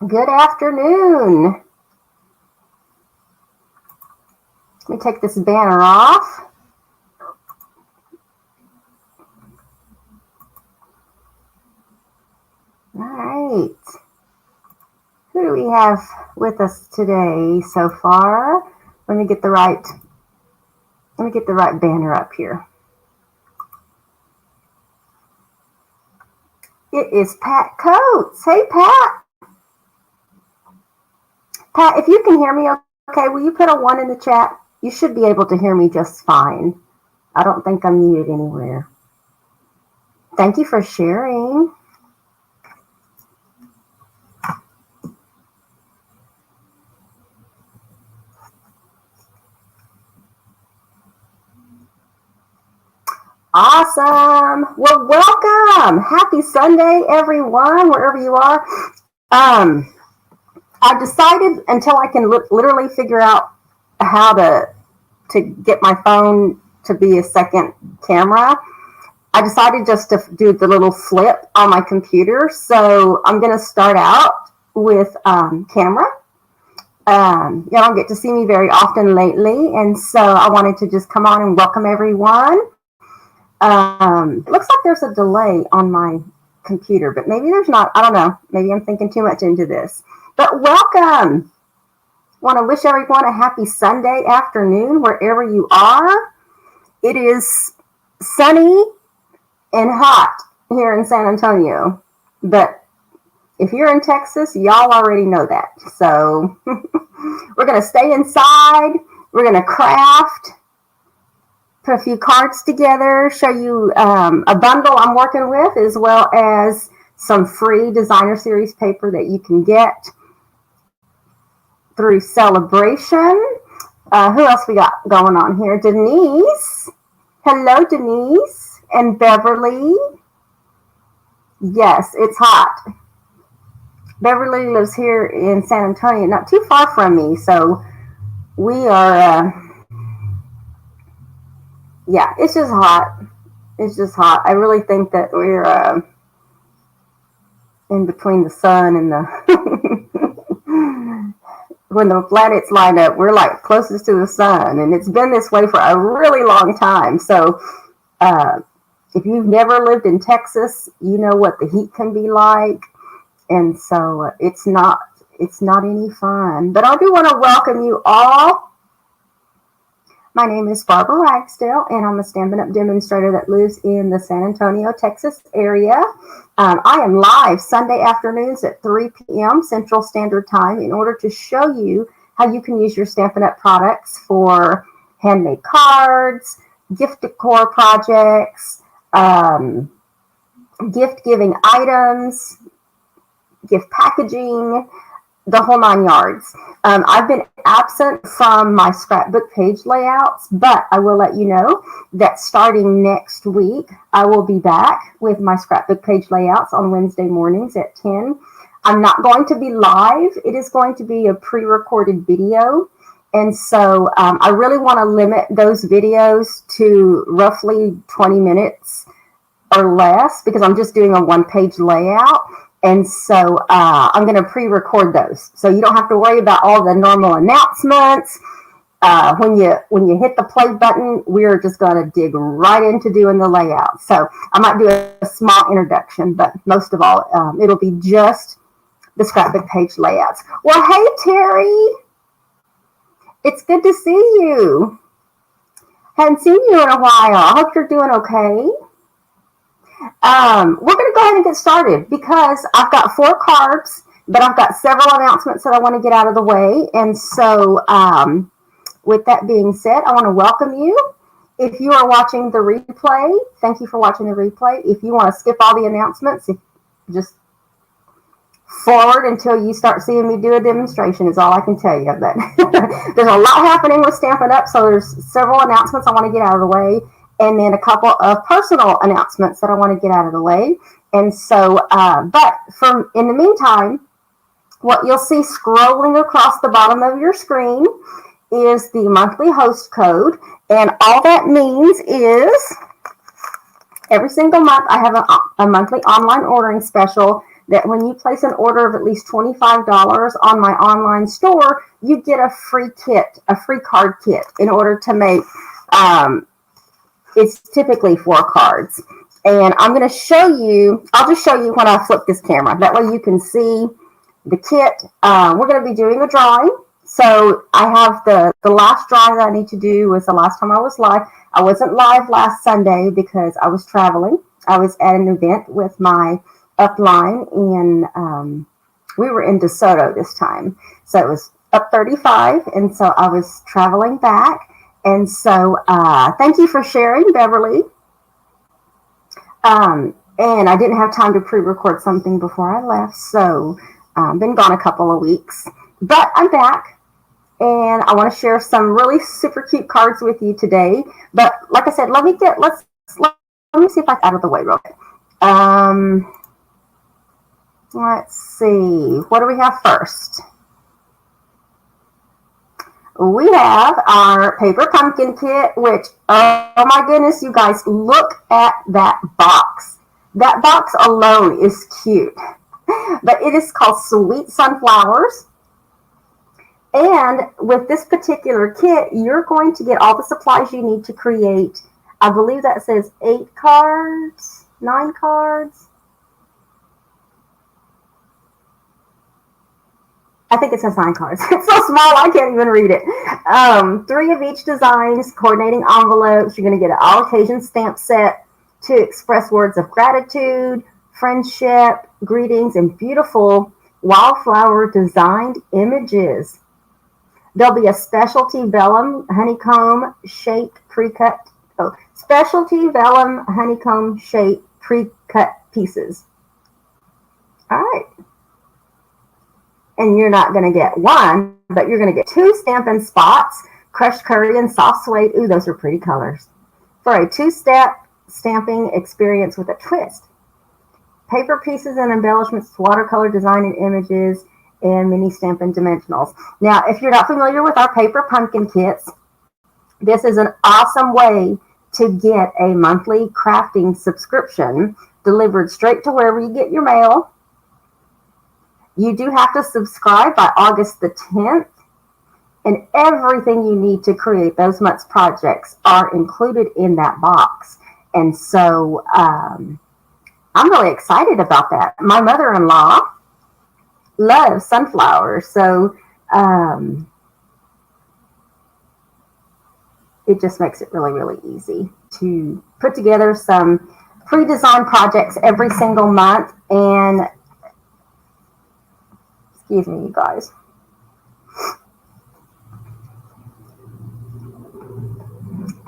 Good afternoon. Let me take this banner off. All right. Who do we have with us today so far? Let me get the right banner up here. It is Pat Coates. Hey, Pat. Pat, if you can hear me okay, will you put a 1 in the chat? You should be able to hear me just fine. I don't think I'm muted anywhere. Thank you for sharing. Awesome. Well, welcome. Happy Sunday, everyone, wherever you are. I've decided until I can literally figure out how to get my phone to be a second camera, I decided just to do the little flip on my computer. So I'm going to start out with camera. You don't get to see me very often lately, and so I wanted to just come on and welcome everyone. Looks like there's a delay on my computer, but maybe there's not. I don't know. Maybe I'm thinking too much into this. But welcome. I want to wish everyone a happy Sunday afternoon wherever you are. It is sunny and hot here in San Antonio, but if you're in Texas, y'all already know that. So we're going to stay inside. We're going to craft, put a few cards together, show you a bundle I'm working with, as well as some free designer series paper that you can get through Sale-a-Bration. Who else we got going on here? Denise. Hello, Denise. And Beverly. Yes, it's hot. Beverly lives here in San Antonio, not too far from me. So we are, yeah, it's just hot. It's just hot. I really think that we're in between the sun and the... when the planets line up, we're like closest to the sun, and it's been this way for a really long time. So if you've never lived in Texas, you know what the heat can be like, and so it's not any fun. But I do want to welcome you all. My name is Barbara Ragsdale, and I'm a Stampin' Up! Demonstrator that lives in the San Antonio, Texas area. I am live Sunday afternoons at 3 p.m. Central Standard Time in order to show you how you can use your Stampin' Up! Products for handmade cards, gift decor projects, gift-giving items, gift packaging, the whole 9 yards. I've been absent from my scrapbook page layouts, but I will let you know that starting next week, I will be back with my scrapbook page layouts on Wednesday mornings at 10. I'm not going to be live. It is going to be a pre-recorded video. And so I really want to limit those videos to roughly 20 minutes or less because I'm just doing a one-page layout. And so I'm going to pre-record those. So you don't have to worry about all the normal announcements. When you hit the play button, we're just going to dig right into doing the layout. So I might do a small introduction, but most of all, it'll be just the scrapbook page layouts. Well, hey, Terry. It's good to see you. Hadn't seen you in a while. I hope you're doing okay. We're going to go ahead and get started because I've got 4 cards, but I've got several announcements that I want to get out of the way. And so with that being said, I want to welcome you. If you are watching the replay, thank you for watching the replay. If you want to skip all the announcements, just forward until you start seeing me do a demonstration is all I can tell you. But there's a lot happening with Stampin' Up, so there's several announcements I want to get out of the way. And then a couple of personal announcements that I want to get out of the way. And so, but in the meantime, what you'll see scrolling across the bottom of your screen is the monthly host code. And all that means is Every single month, I have a monthly online ordering special that when you place an order of at least $25 on my online store, you get a free kit, a free card kit in order to make, it's typically 4 cards. And I'm going to show you, I'll just show you when I flip this camera. That way you can see the kit. We're going to be doing a drawing. So I have the last drawing that I need to do was the last time I was live. I wasn't live last Sunday because I was traveling. I was at an event with my upline, and we were in DeSoto this time. So it was up 35, and so I was traveling back. And so thank you for sharing, Beverly. And I didn't have time to pre-record something before I left, so been gone a couple of weeks. But I'm back, and I want to share some really super cute cards with you today. But like I said, let me see if I get out of the way real quick. Let's see. What do we have first? We have our paper pumpkin kit, which, oh my goodness, you guys, look at that box. That box alone is cute. But it is called Sweet Sunflowers. And with this particular kit, you're going to get all the supplies you need to create, I believe that says 8 cards, 9 cards. I think it says 9 cards. It's so small, I can't even read it. 3 of each designs, coordinating envelopes. You're going to get an all occasion stamp set to express words of gratitude, friendship, greetings, and beautiful wildflower designed images. There'll be a specialty vellum honeycomb shaped pre-cut. Specialty vellum honeycomb shaped pre-cut pieces. All right. And you're not going to get 1, but you're going to get 2 Stampin' Spots, crushed curry and soft suede. Ooh, those are pretty colors. For a 2-step stamping experience with a twist. Paper pieces and embellishments, watercolor design and images, and mini Stampin' Dimensionals. Now, if you're not familiar with our paper pumpkin kits, this is an awesome way to get a monthly crafting subscription delivered straight to wherever you get your mail. You do have to subscribe by August the 10th, and everything you need to create those month's projects are included in that box. And so I'm really excited about that. My mother-in-law loves sunflowers, so it just makes it really, really easy to put together some pre-designed projects every single month. And excuse me, you guys.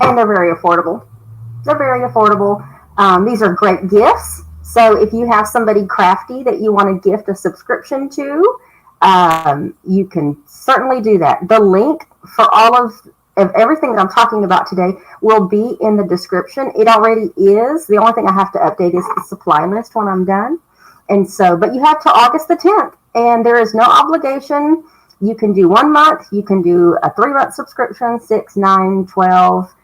And they're very affordable. They're very affordable. These are great gifts. So if you have somebody crafty that you want to gift a subscription to, you can certainly do that. The link for all of everything that I'm talking about today will be in the description. It already is. The only thing I have to update is the supply list when I'm done. And so, but you have till August the 10th, and there is no obligation. You can do 1 month. You can do a 3-month subscription, 6, 9, 12.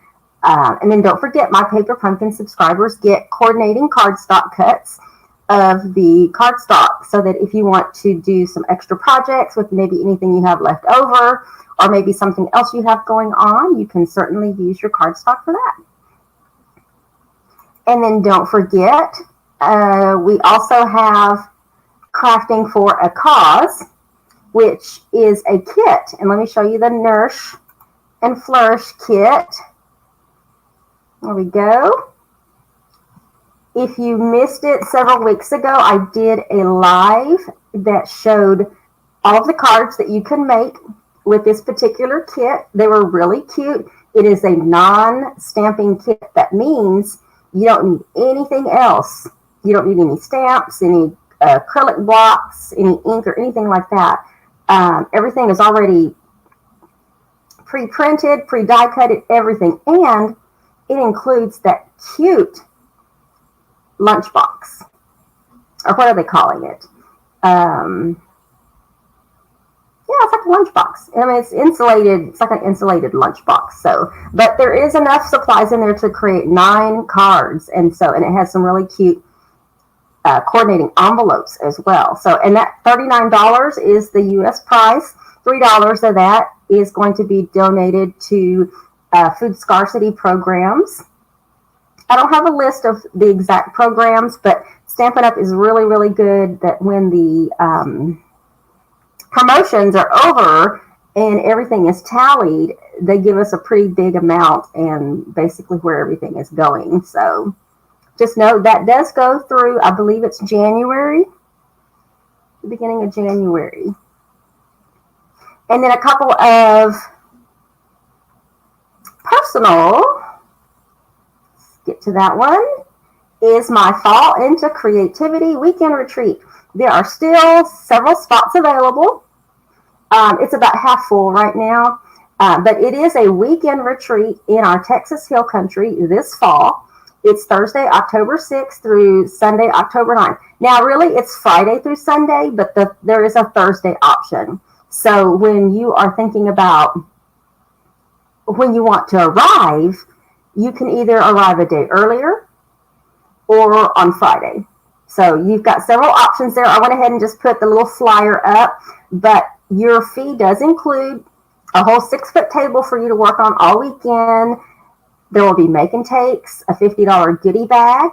And then don't forget, my Paper Pumpkin subscribers get coordinating cardstock cuts of the cardstock, so that if you want to do some extra projects with maybe anything you have left over, or maybe something else you have going on, you can certainly use your cardstock for that. And then don't forget, we also have Crafting for a Cause, which is a kit. And let me show you the Nourish and Flourish kit. There we go. If you missed it several weeks ago, I did a live that showed all of the cards that you can make with this particular kit. They were really cute. It is a non-stamping kit. That means you don't need anything else. You don't need any stamps, any acrylic blocks, any ink, or anything like that. Everything is already pre-printed, pre-die cutted, everything. And it includes that cute lunchbox, or what are they calling it? Yeah, it's like a lunchbox. I mean, it's insulated. It's like an insulated lunchbox. So, but there is enough supplies in there to create 9 cards, and it has some really cute coordinating envelopes as well. So, and that $39 is the U.S. price. $3 of that is going to be donated to food scarcity programs. I don't have a list of the exact programs, but Stampin' Up! Is really, really good that when the promotions are over and everything is tallied, they give us a pretty big amount and basically where everything is going. So just know that does go through, I believe it's January, the beginning of January. And then a couple of personal, let's get to that one, is my Fall into Creativity Weekend Retreat. There are still several spots available. It's about half full right now, but it is a weekend retreat in our Texas Hill Country this fall. It's Thursday, October 6th through Sunday, October 9th. Now, really, it's Friday through Sunday, but there is a Thursday option. So when you are thinking about when you want to arrive, you can either arrive a day earlier or on Friday. So you've got several options there. I went ahead and just put the little flyer up, but your fee does include a whole 6-foot table for you to work on all weekend. There will be make and takes, a $50 goodie bag.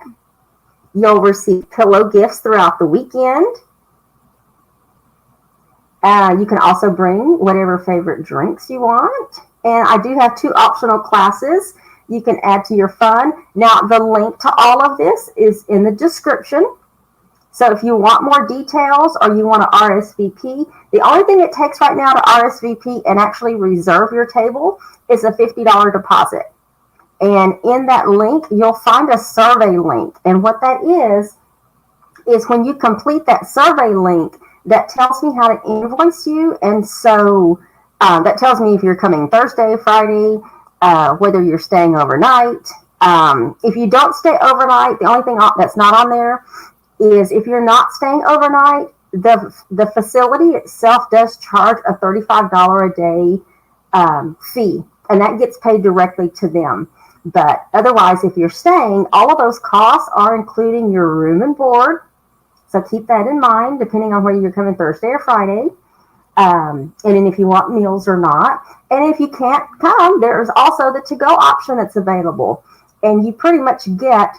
You'll receive pillow gifts throughout the weekend. You can also bring whatever favorite drinks you want. And I do have 2 optional classes you can add to your fun. Now, the link to all of this is in the description. So if you want more details or you want to RSVP, the only thing it takes right now to RSVP and actually reserve your table is a $50 deposit. And in that link, you'll find a survey link. And what that is when you complete that survey link, that tells me how to invoice you. And so that tells me if you're coming Thursday, Friday, whether you're staying overnight. If you don't stay overnight, the only thing that's not on there is if you're not staying overnight, the facility itself does charge a $35 a day fee, and that gets paid directly to them. But otherwise, if you're staying, all of those costs are including your room and board. So keep that in mind, depending on whether you're coming Thursday or Friday. And then if you want meals or not. And if you can't come, there's also the to-go option that's available. And you pretty much get,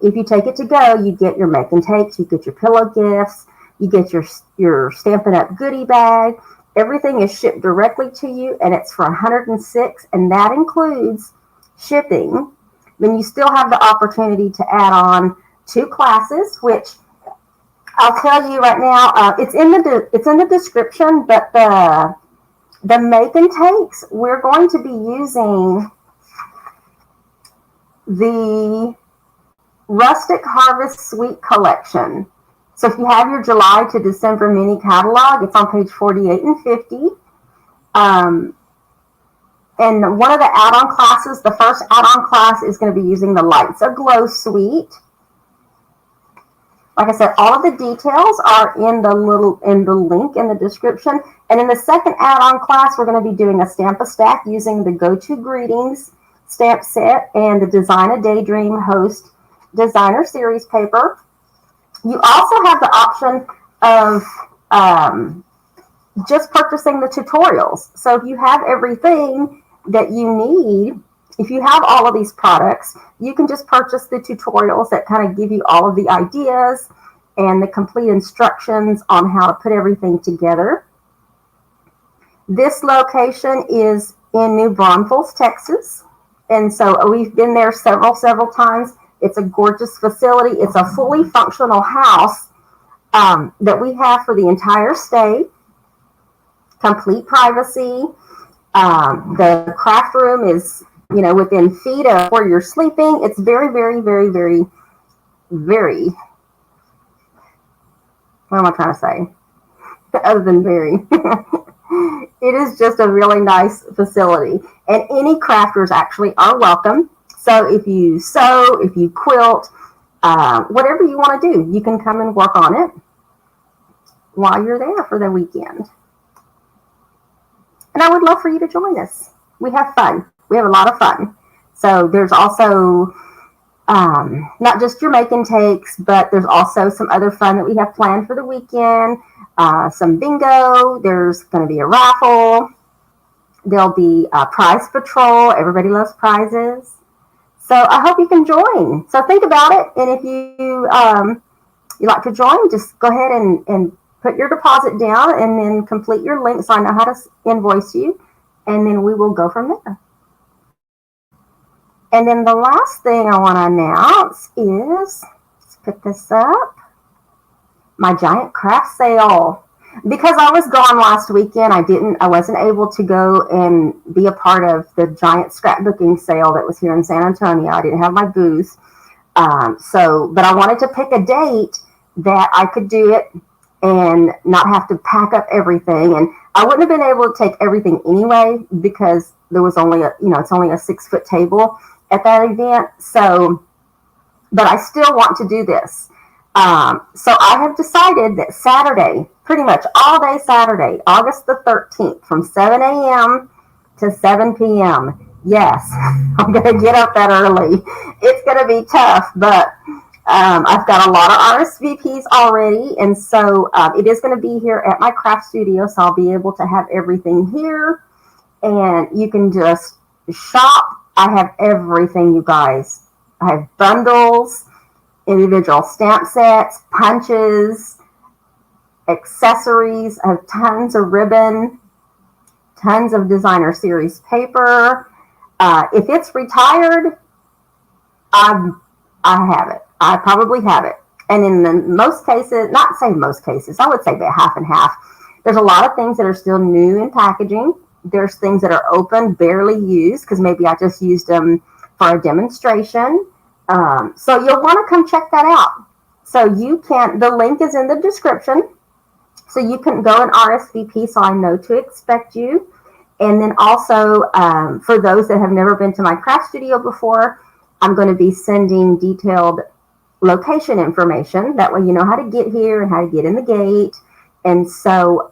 if you take it to go, you get your make and takes, you get your pillow gifts, you get your Stampin' Up! Goodie bag. Everything is shipped directly to you, and it's for $106, and that includes shipping. Then you still have the opportunity to add on 2 classes, which I'll tell you right now, it's in the description, but the make and takes, we're going to be using the Rustic Harvest Suite collection. So if you have your July to December mini catalog, it's on page 48 and 50. And one of the add-on classes, the first add-on class is going to be using the Lights Aglow suite. Like I said, all of the details are in the link in the description. And in the second add-on class, we're going to be doing a Stamp-a-Stack using the Go-To Greetings stamp set and the Design a Daydream Host Designer Series paper. You also have the option of just purchasing the tutorials. So if you have everything that you need, if you have all of these products, you can just purchase the tutorials that kind of give you all of the ideas and the complete instructions on how to put everything together. This location is in New Braunfels, Texas. And so we've been there several times. It's a gorgeous facility. It's a fully functional house that we have for the entire stay. Complete privacy. The craft room is, within feet of where you're sleeping. It's very, very, very, very, very, what am I trying to say? Other than very. It is just a really nice facility. And any crafters actually are welcome. So if you sew, if you quilt, whatever you want to do, you can come and work on it while you're there for the weekend. And I would love for you to join us. We have fun. We have a lot of fun. So there's also not just your make and takes, but there's also some other fun that we have planned for the weekend. Some bingo. There's going to be a raffle. There'll be a prize patrol. Everybody loves prizes. So I hope you can join. So think about it. And if you like to join, just go ahead and put your deposit down and then complete your link so I know how to invoice you. And then we will go from there. And then the last thing I want to announce is, let's put this up, my giant craft sale. Because I was gone last weekend, I wasn't able to go and be a part of the giant scrapbooking sale that was here in San Antonio. I didn't have my booth. But I wanted to pick a date that I could do it and not have to pack up everything. And I wouldn't have been able to take everything anyway because there was only it's only a 6-foot table at that event. So, but I still want to do this. So I have decided that Saturday, pretty much all day Saturday, August the 13th, from 7 a.m. to 7 p.m. Yes, I'm going to get up that early. It's going to be tough, but I've got a lot of RSVPs already, and so it is going to be here at my craft studio, so I'll be able to have everything here, and you can just shop. I have everything, you guys. I have bundles, individual stamp sets, punches, accessories. I have tons of ribbon, tons of designer series paper. If it's retired, I have it. I probably have it. And in the most cases, not say most cases, I would say about half and half. There's a lot of things that are still new in packaging. There's things that are open, barely used, because maybe I just used them for a demonstration. So you'll want to come check that out. So you can, the link is in the description. So you can go and RSVP so I know to expect you. And then also, for those that have never been to my craft studio before, I'm going to be sending detailed location information. That way you know how to get here and how to get in the gate. And so,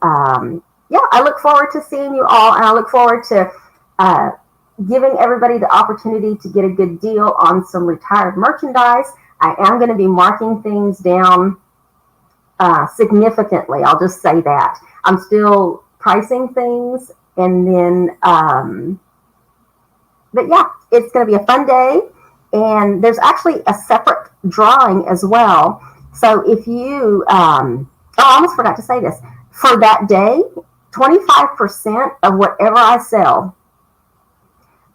yeah, I look forward to seeing you all. And I look forward to giving everybody the opportunity to get a good deal on some retired merchandise. I am going to be marking things down significantly. I'll just say that. I'm still pricing things. And then, but yeah, it's going to be a fun day. And there's actually a separate drawing as well. So if you, I almost forgot to say this. For that day, 25% of whatever I sell,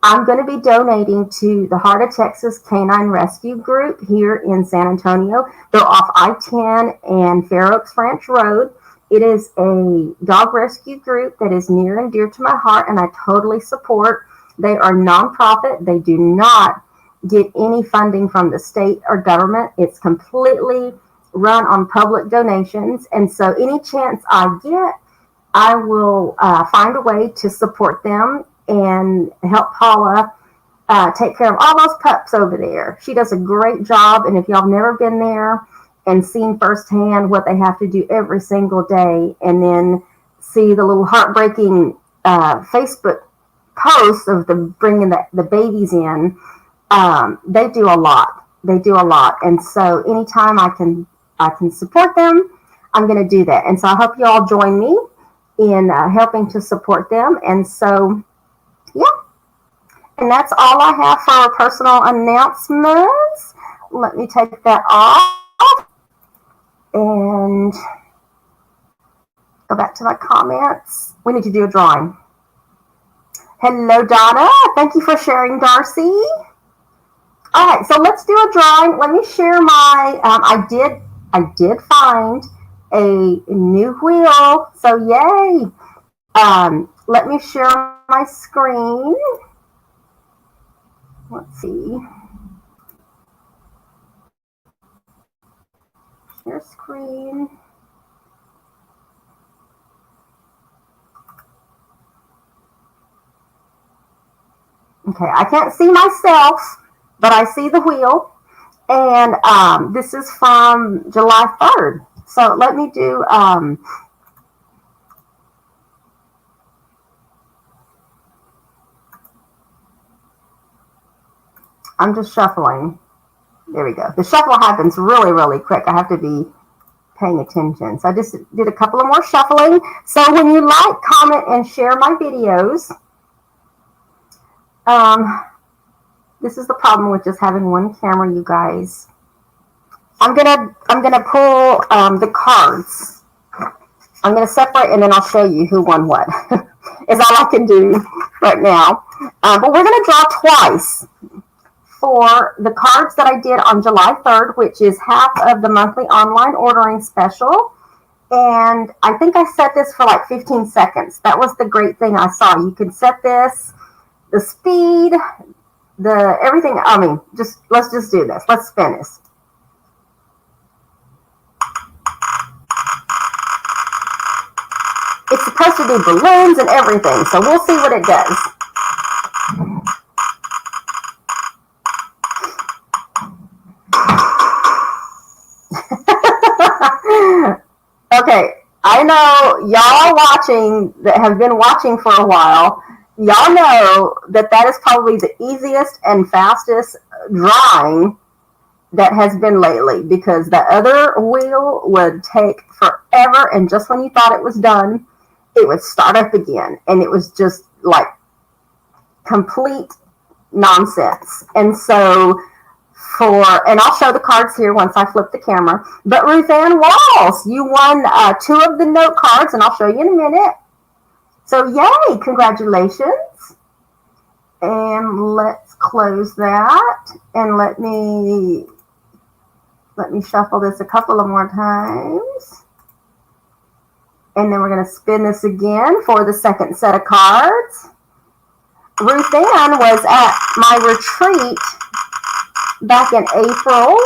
I'm going to be donating to the Heart of Texas Canine Rescue Group here in San Antonio. They're off I-10 and Fair Oaks Ranch Road. It is a dog rescue group that is near and dear to my heart, and I totally support. They are nonprofit. They do not get any funding from the state or government. It's completely run on public donations. And so any chance I get, I will find a way to support them and help Paula take care of all those pups over there. She does a great job. And if y'all have never been there and seen firsthand what they have to do every single day, and then see the little heartbreaking Facebook posts of them bringing the babies in, they do a lot. They do a lot. And so anytime I can support them, I'm going to do that. And so I hope you all join me in helping to support them. And so, yeah. And that's all I have for personal announcements. Let me take that off and go back to my comments. We need to do a drawing. Hello, Donna. Thank you for sharing, Darcy. All right, so let's do a drawing. Let me share my, I did find a new wheel, so yay. Let me share my screen. Let's see. Share screen. Okay, I can't see myself, but I see the wheel. And this is from July 3rd. So let me do, I'm just shuffling. There we go. The shuffle happens really, really quick. I have to be paying attention. So I just did a couple of more shuffling. So when you like, comment, and share my videos, this is the problem with just having one camera, you guys. I'm gonna pull the cards. I'm gonna separate and then I'll show you who won what. Is all I can do right now. But we're gonna draw twice for the cards that I did on July 3rd, which is half of the monthly online ordering special. And I think I set this for like 15 seconds. That was the great thing I saw. You can set this, the speed, the everything. I mean, let's just do this. Let's spin this. It's supposed to do balloons and everything, so we'll see what it does. Okay, I know y'all watching that have been watching for a while, y'all know that is probably the easiest and fastest drawing that has been lately, because the other wheel would take forever, and just when you thought it was done, it would start up again, and it was just like complete nonsense. And so and I'll show the cards here once I flip the camera, but Ruth Ann Walls, you won 2 of the note cards, and I'll show you in a minute. So yay, congratulations. And let's close that, and let me shuffle this a couple of more times. And then we're going to spin this again for the second set of cards. Ruth Ann was at my retreat back in April.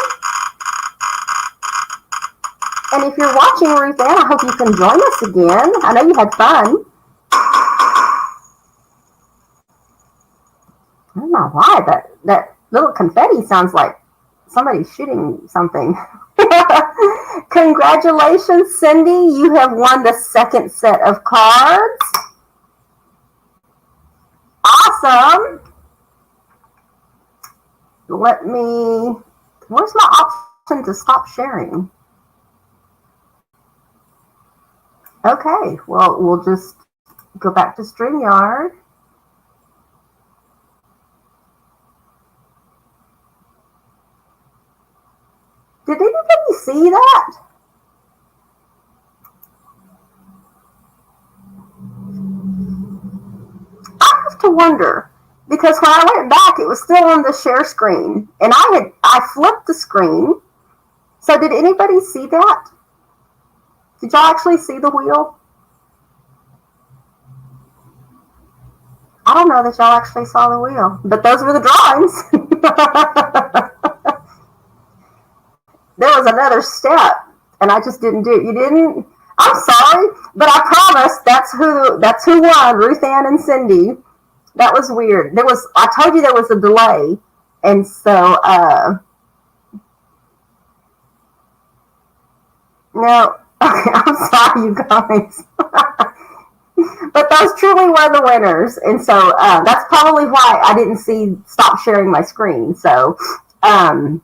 And if you're watching, Ruth Ann, I hope you can join us again. I know you had fun. I don't know why, but that little confetti sounds like somebody's shooting something. Congratulations, Cindy. You have won the second set of cards. Awesome. Where's my option to stop sharing? Okay, well, we'll just go back to StreamYard. Did anybody see that? I have to wonder, because when I went back, it was still on the share screen, and I flipped the screen. So did anybody see that? Did y'all actually see the wheel? I don't know that y'all actually saw the wheel, but those were the drawings. There was another step, and I just didn't do it. You didn't? I'm sorry, but I promise that's who won, Ruth Ann and Cindy. That was weird. I told you there was a delay, and so no. Okay, I'm sorry, you guys. But those truly were the winners, and so that's probably why I didn't stop sharing my screen. So, all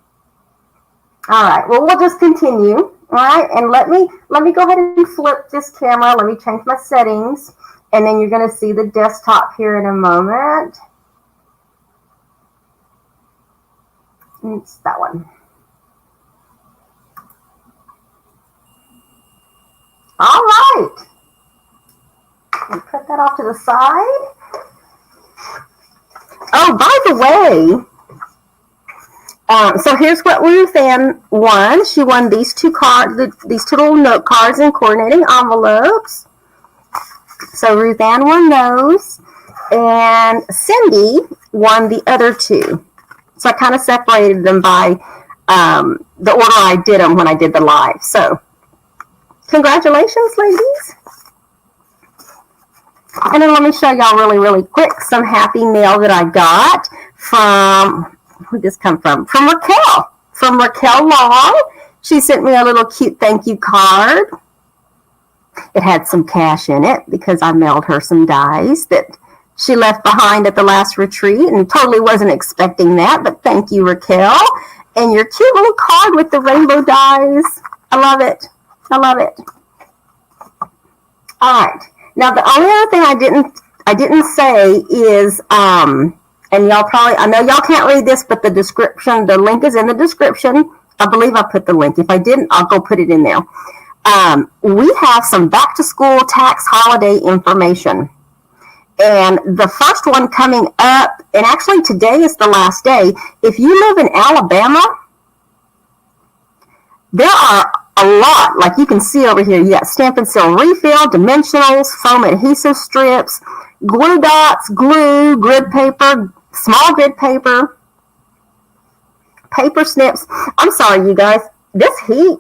right. Well, we'll just continue. All right, and let me go ahead and flip this camera. Let me change my settings, and then you're going to see the desktop here in a moment. It's that one. All right. Put that off to the side. Oh, by the way, so here's what Ruth Ann won. She won these 2 cards, these 2 little note cards in coordinating envelopes. So Ruth Ann won those, and Cindy won the other 2. So I kind of separated them by the order I did them when I did the live. So congratulations, ladies. And then let me show y'all really, really quick some happy mail that I got from, who'd this come from? From Raquel. From Raquel Long. She sent me a little cute thank you card. It had some cash in it because I mailed her some dies that she left behind at the last retreat, and totally wasn't expecting that, but thank you, Raquel. And your cute little card with the rainbow dies. I love it. I love it. All right. Now, the only other thing I didn't say is, and y'all probably, I know y'all can't read this, but the description, the link is in the description. I believe I put the link. If I didn't, I'll go put it in there. We have some back to school tax holiday information. And the first one coming up, and actually today is the last day. If you live in Alabama, there are a lot, like you can see over here. You got stamp and seal refill, dimensionals, foam adhesive strips, glue dots, glue, grid paper, small grid paper, paper snips. I'm sorry, you guys. This heat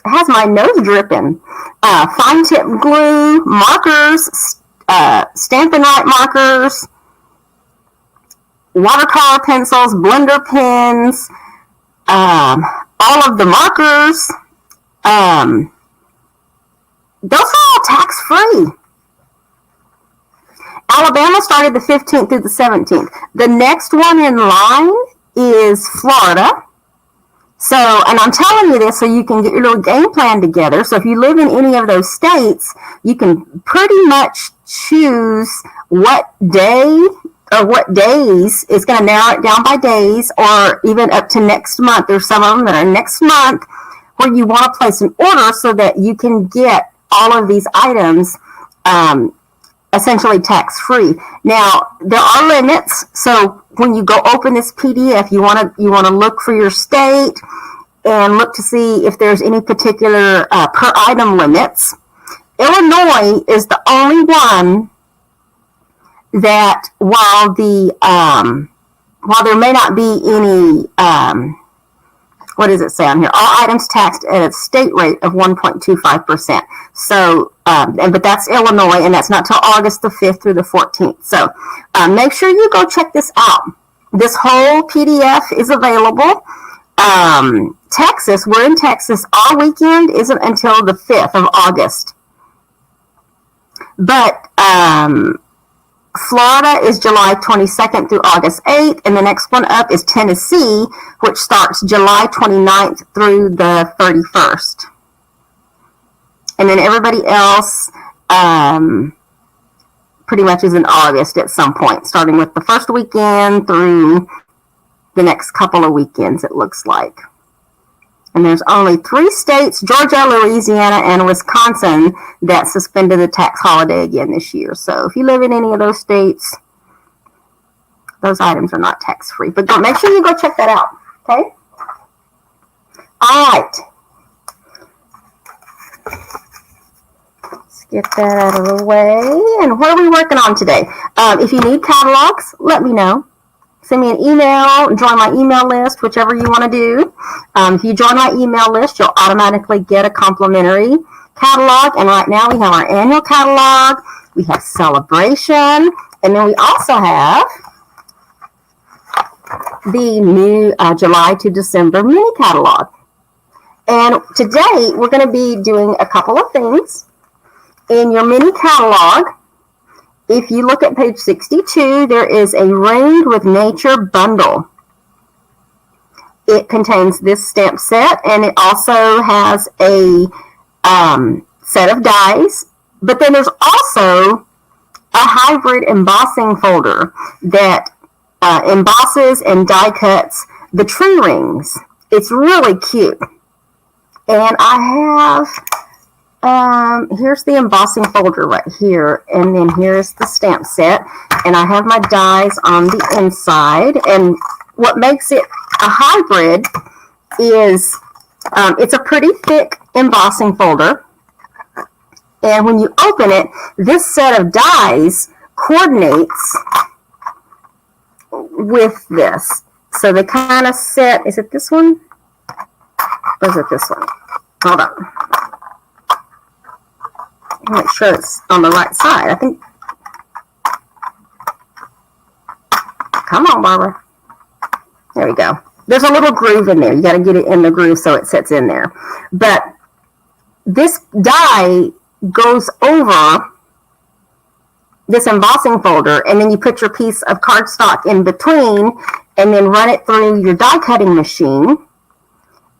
has my nose dripping. Fine tip glue, markers, Stampin' Write markers, watercolor pencils, blender pens, all of the markers. Those are all tax-free. Alabama started the 15th through the 17th. The next one in line is Florida. So, and I'm telling you this so you can get your little game plan together. So if you live in any of those states, you can pretty much choose what day or what days. It's going to narrow it down by days, or even up to next month. There's some of them that are next month where you want to place an order so that you can get all of these items essentially tax-free. Now, there are limits. So when you go open this PDF, you want to look for your state and look to see if there's any particular per item limits. Illinois is the only one that while there may not be any, what does it say on here? All items taxed at a state rate of 1.25%. So, but that's Illinois, and that's not till August the 5th through the 14th. So, make sure you go check this out. This whole PDF is available. Texas, we're in Texas. Our weekend isn't until the 5th of August. But, Florida is July 22nd through August 8th, and the next one up is Tennessee, which starts July 29th through the 31st. And then everybody else pretty much is in August at some point, starting with the first weekend through the next couple of weekends, it looks like. And there's only 3 states, Georgia, Louisiana, and Wisconsin, that suspended the tax holiday again this year. So if you live in any of those states, those items are not tax-free. But make sure you go check that out, okay? All right. Let's get that out of the way. And what are we working on today? If you need catalogs, let me know. Send me an email, join my email list, whichever you want to do. If you join my email list, you'll automatically get a complimentary catalog. And right now we have our annual catalog. We have Sale-a-Bration. And then we also have the new July to December mini catalog. And today we're going to be doing a couple of things. In your mini catalog, if you look at page 62, there is a Ringed with Nature bundle. It contains this stamp set, and it also has a set of dies. But then there's also a hybrid embossing folder that embosses and die cuts the tree rings. It's really cute. And I have... here's the embossing folder right here, and then here's the stamp set, and I have my dies on the inside. And what makes it a hybrid is it's a pretty thick embossing folder, and when you open it, this set of dies coordinates with this. So they kind of set, is it this one? Or is it this one? Hold on. Make sure it's on the right side. I think. Come on, Barbara. There we go. There's a little groove in there. You got to get it in the groove so it sits in there. But this die goes over this embossing folder, and then you put your piece of cardstock in between and then run it through your die cutting machine.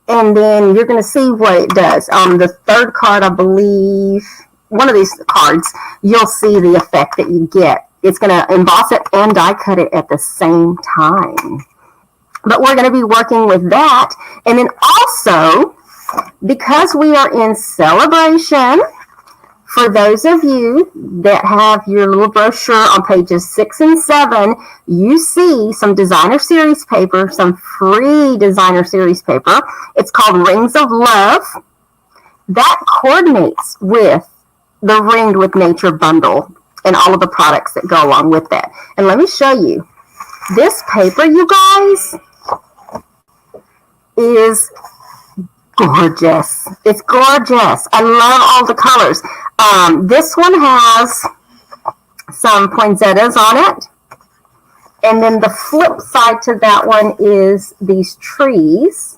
And then you're going to see what it does. On the third card, I believe, one of these cards, you'll see the effect that you get. It's going to emboss it and die cut it at the same time. But we're going to be working with that. And then also, because we are in Sale-a-Bration, for those of you that have your little brochure on pages 6 and 7, you see some designer series paper, some free designer series paper. It's called Rings of Love. That coordinates with the Ringed with Nature bundle and all of the products that go along with that. And let me show you. This paper, you guys, is gorgeous. It's gorgeous. I love all the colors. This one has some poinsettias on it. And then the flip side to that one is these trees.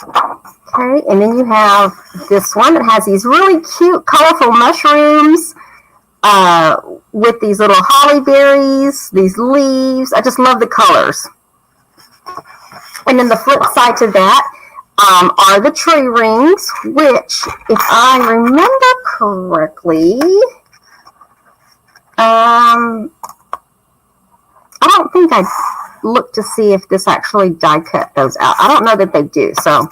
Okay, and then you have this one that has these really cute, colorful mushrooms with these little holly berries, these leaves. I just love the colors. And then the flip side to that are the tree rings, which, if I remember correctly, I don't think I looked to see if this actually die cut those out. I don't know that they do, so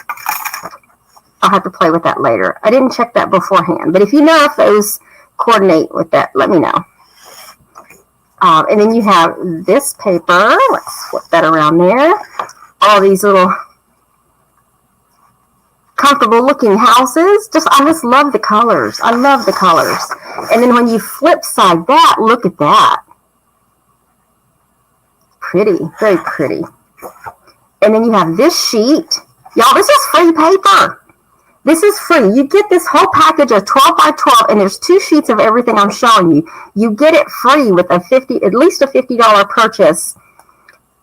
I'll have to play with that later. I didn't check that beforehand, but if you know if those coordinate with that, let me know. And then you have this paper. Let's flip that around there. All these little comfortable looking houses. I just love the colors. I love the colors. And then when you flip side that, look at that. Pretty, very pretty. And then you have this sheet. Y'all, this is free paper. This is free. You get this whole package of 12 by 12, and there's 2 sheets of everything I'm showing you. You get it free with at least a $50 purchase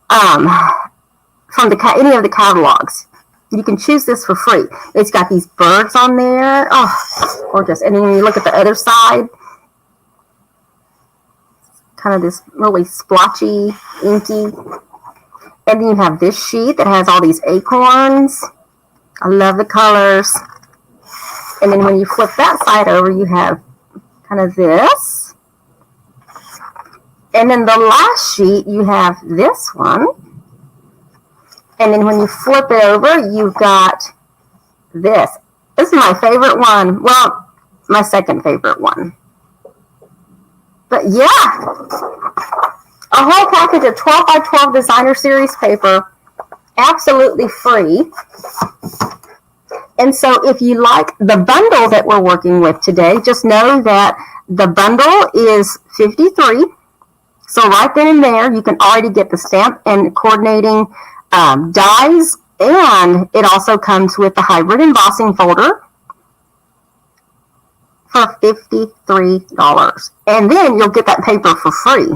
from any of the catalogs. You can choose this for free. It's got these birds on there. Oh, gorgeous. And then when you look at the other side, kind of this really splotchy, inky. And then you have this sheet that has all these acorns. I love the colors. And then when you flip that side over, you have kind of this. And then the last sheet, you have this one. And then when you flip it over, you've got this. This is my favorite one. Well, my second favorite one. But yeah, a whole package of 12 by 12 designer series paper, absolutely free. And so if you like the bundle that we're working with today, just know that the bundle is $53. So right then and there, you can already get the stamp and coordinating dies, and it also comes with the hybrid embossing folder for $53. And then you'll get that paper for free.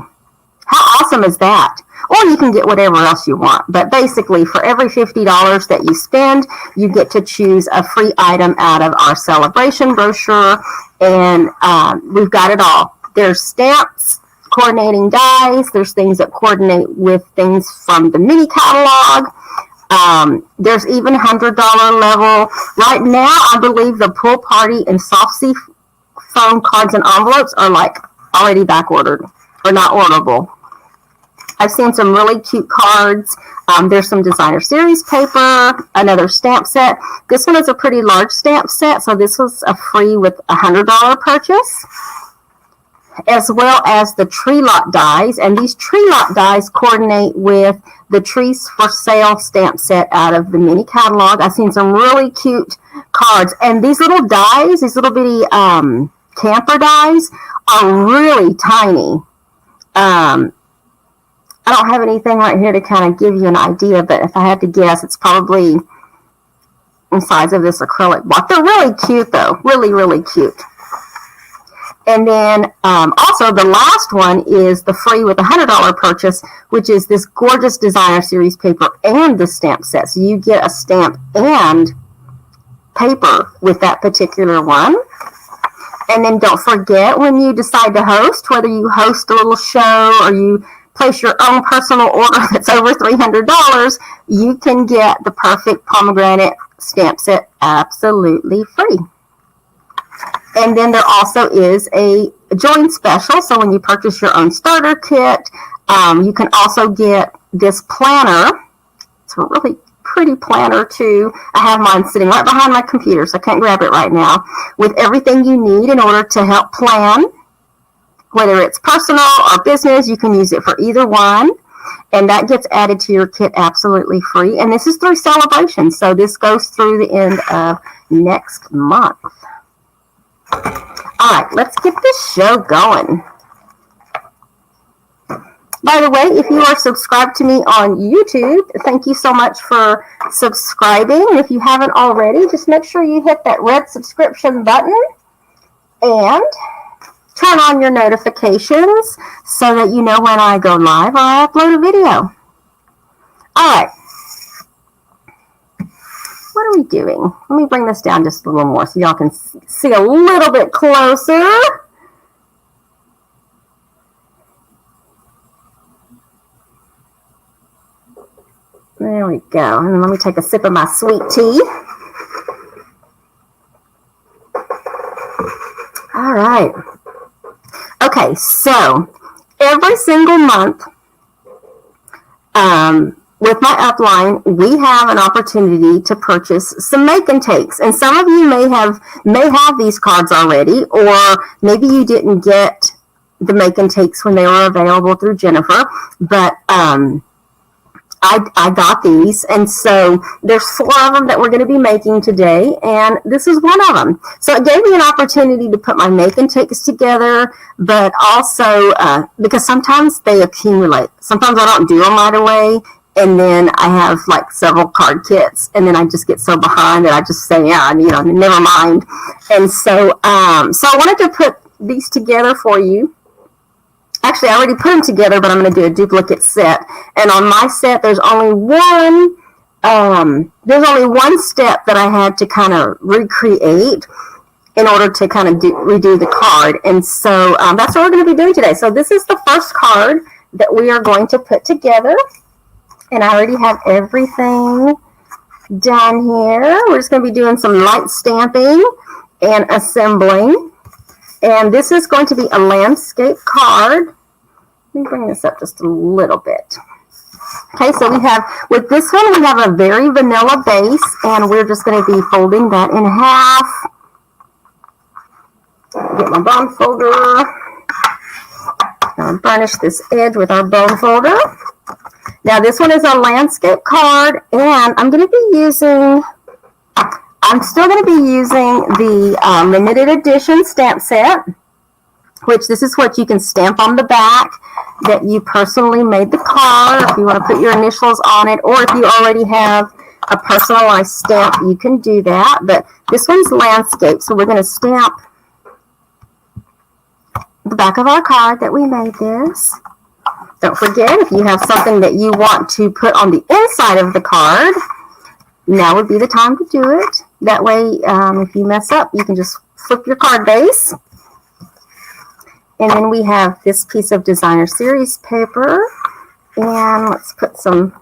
How awesome is that? Or you can get whatever else you want. But basically, for every $50 that you spend, you get to choose a free item out of our Sale-a-Bration brochure. And we've got it all. There's stamps, coordinating dies. There's things that coordinate with things from the mini catalog. There's even $100 level. Right now, I believe the pool party and soft sea foam cards and envelopes are like already back ordered or not orderable. I've seen some really cute cards. There's some designer series paper, another stamp set. This one is a pretty large stamp set, so this was a free with a $100 purchase, as well as the tree lot dies. And these tree lot dies coordinate with the Trees for Sale stamp set out of the mini catalog. I've seen some really cute cards. And these little dies, these little bitty camper dies, are really tiny. I don't have anything right here to kind of give you an idea, but if I had to guess, it's probably the size of this acrylic block. They're really cute, though. Really, really cute. And then also the last one is the free with a $100 purchase, which is this gorgeous designer series paper and the stamp set. So you get a stamp and paper with that particular one. And then don't forget, when you decide to host, whether you host a little show or you place your own personal order that's over $300, you can get the perfect pomegranate stamp set absolutely free. And then there also is a join special. So when you purchase your own starter kit, you can also get this planner. It's a really pretty planner too. I have mine sitting right behind my computer, so I can't grab it right now, with everything you need in order to help plan. Whether it's personal or business, you can use it for either one. And that gets added to your kit absolutely free. And this is through Sale-a-Bration, so this goes through the end of next month. All right, let's get this show going. By the way, if you are subscribed to me on YouTube, thank you so much for subscribing. If you haven't already, just make sure you hit that red subscription button and turn on your notifications so that you know when I go live or I upload a video. All right. What are we doing? Let me bring this down just a little more so y'all can see a little bit closer. There we go. And then let me take a sip of my sweet tea. All right. Okay, so every single month with my upline, we have an opportunity to purchase some make and takes. And some of you may have these cards already, or maybe you didn't get the make and takes when they were available through Jennifer, but I got these, and so there's 4 of them that we're going to be making today, and this is one of them. So it gave me an opportunity to put my make and takes together, but also because sometimes they accumulate. Sometimes I don't do them right away, and then I have like several card kits, and then I just get so behind that I just say, yeah, never mind. And so so I wanted to put these together for you. Actually, I already put them together, but I'm going to do a duplicate set. And on my set, there's only one step that I had to kind of recreate in order to kind of redo the card. And so that's what we're going to be doing today. So this is the first card that we are going to put together. And I already have everything done here. We're just going to be doing some light stamping and assembling. And this is going to be a landscape card. Let me bring this up just a little bit. Okay, so with this one, we have a very vanilla base, and we're just going to be folding that in half. Get my bone folder. I'll burnish this edge with our bone folder. Now, this one is a landscape card, and I'm still going to be using the limited edition stamp set, which this is what you can stamp on the back, that you personally made the card. If you want to put your initials on it, or if you already have a personalized stamp, you can do that. But this one's landscape, so we're going to stamp the back of our card that we made this. Don't forget, if you have something that you want to put on the inside of the card, now would be the time to do it. That way, if you mess up, you can just flip your card base. And then we have this piece of designer series paper. And let's put some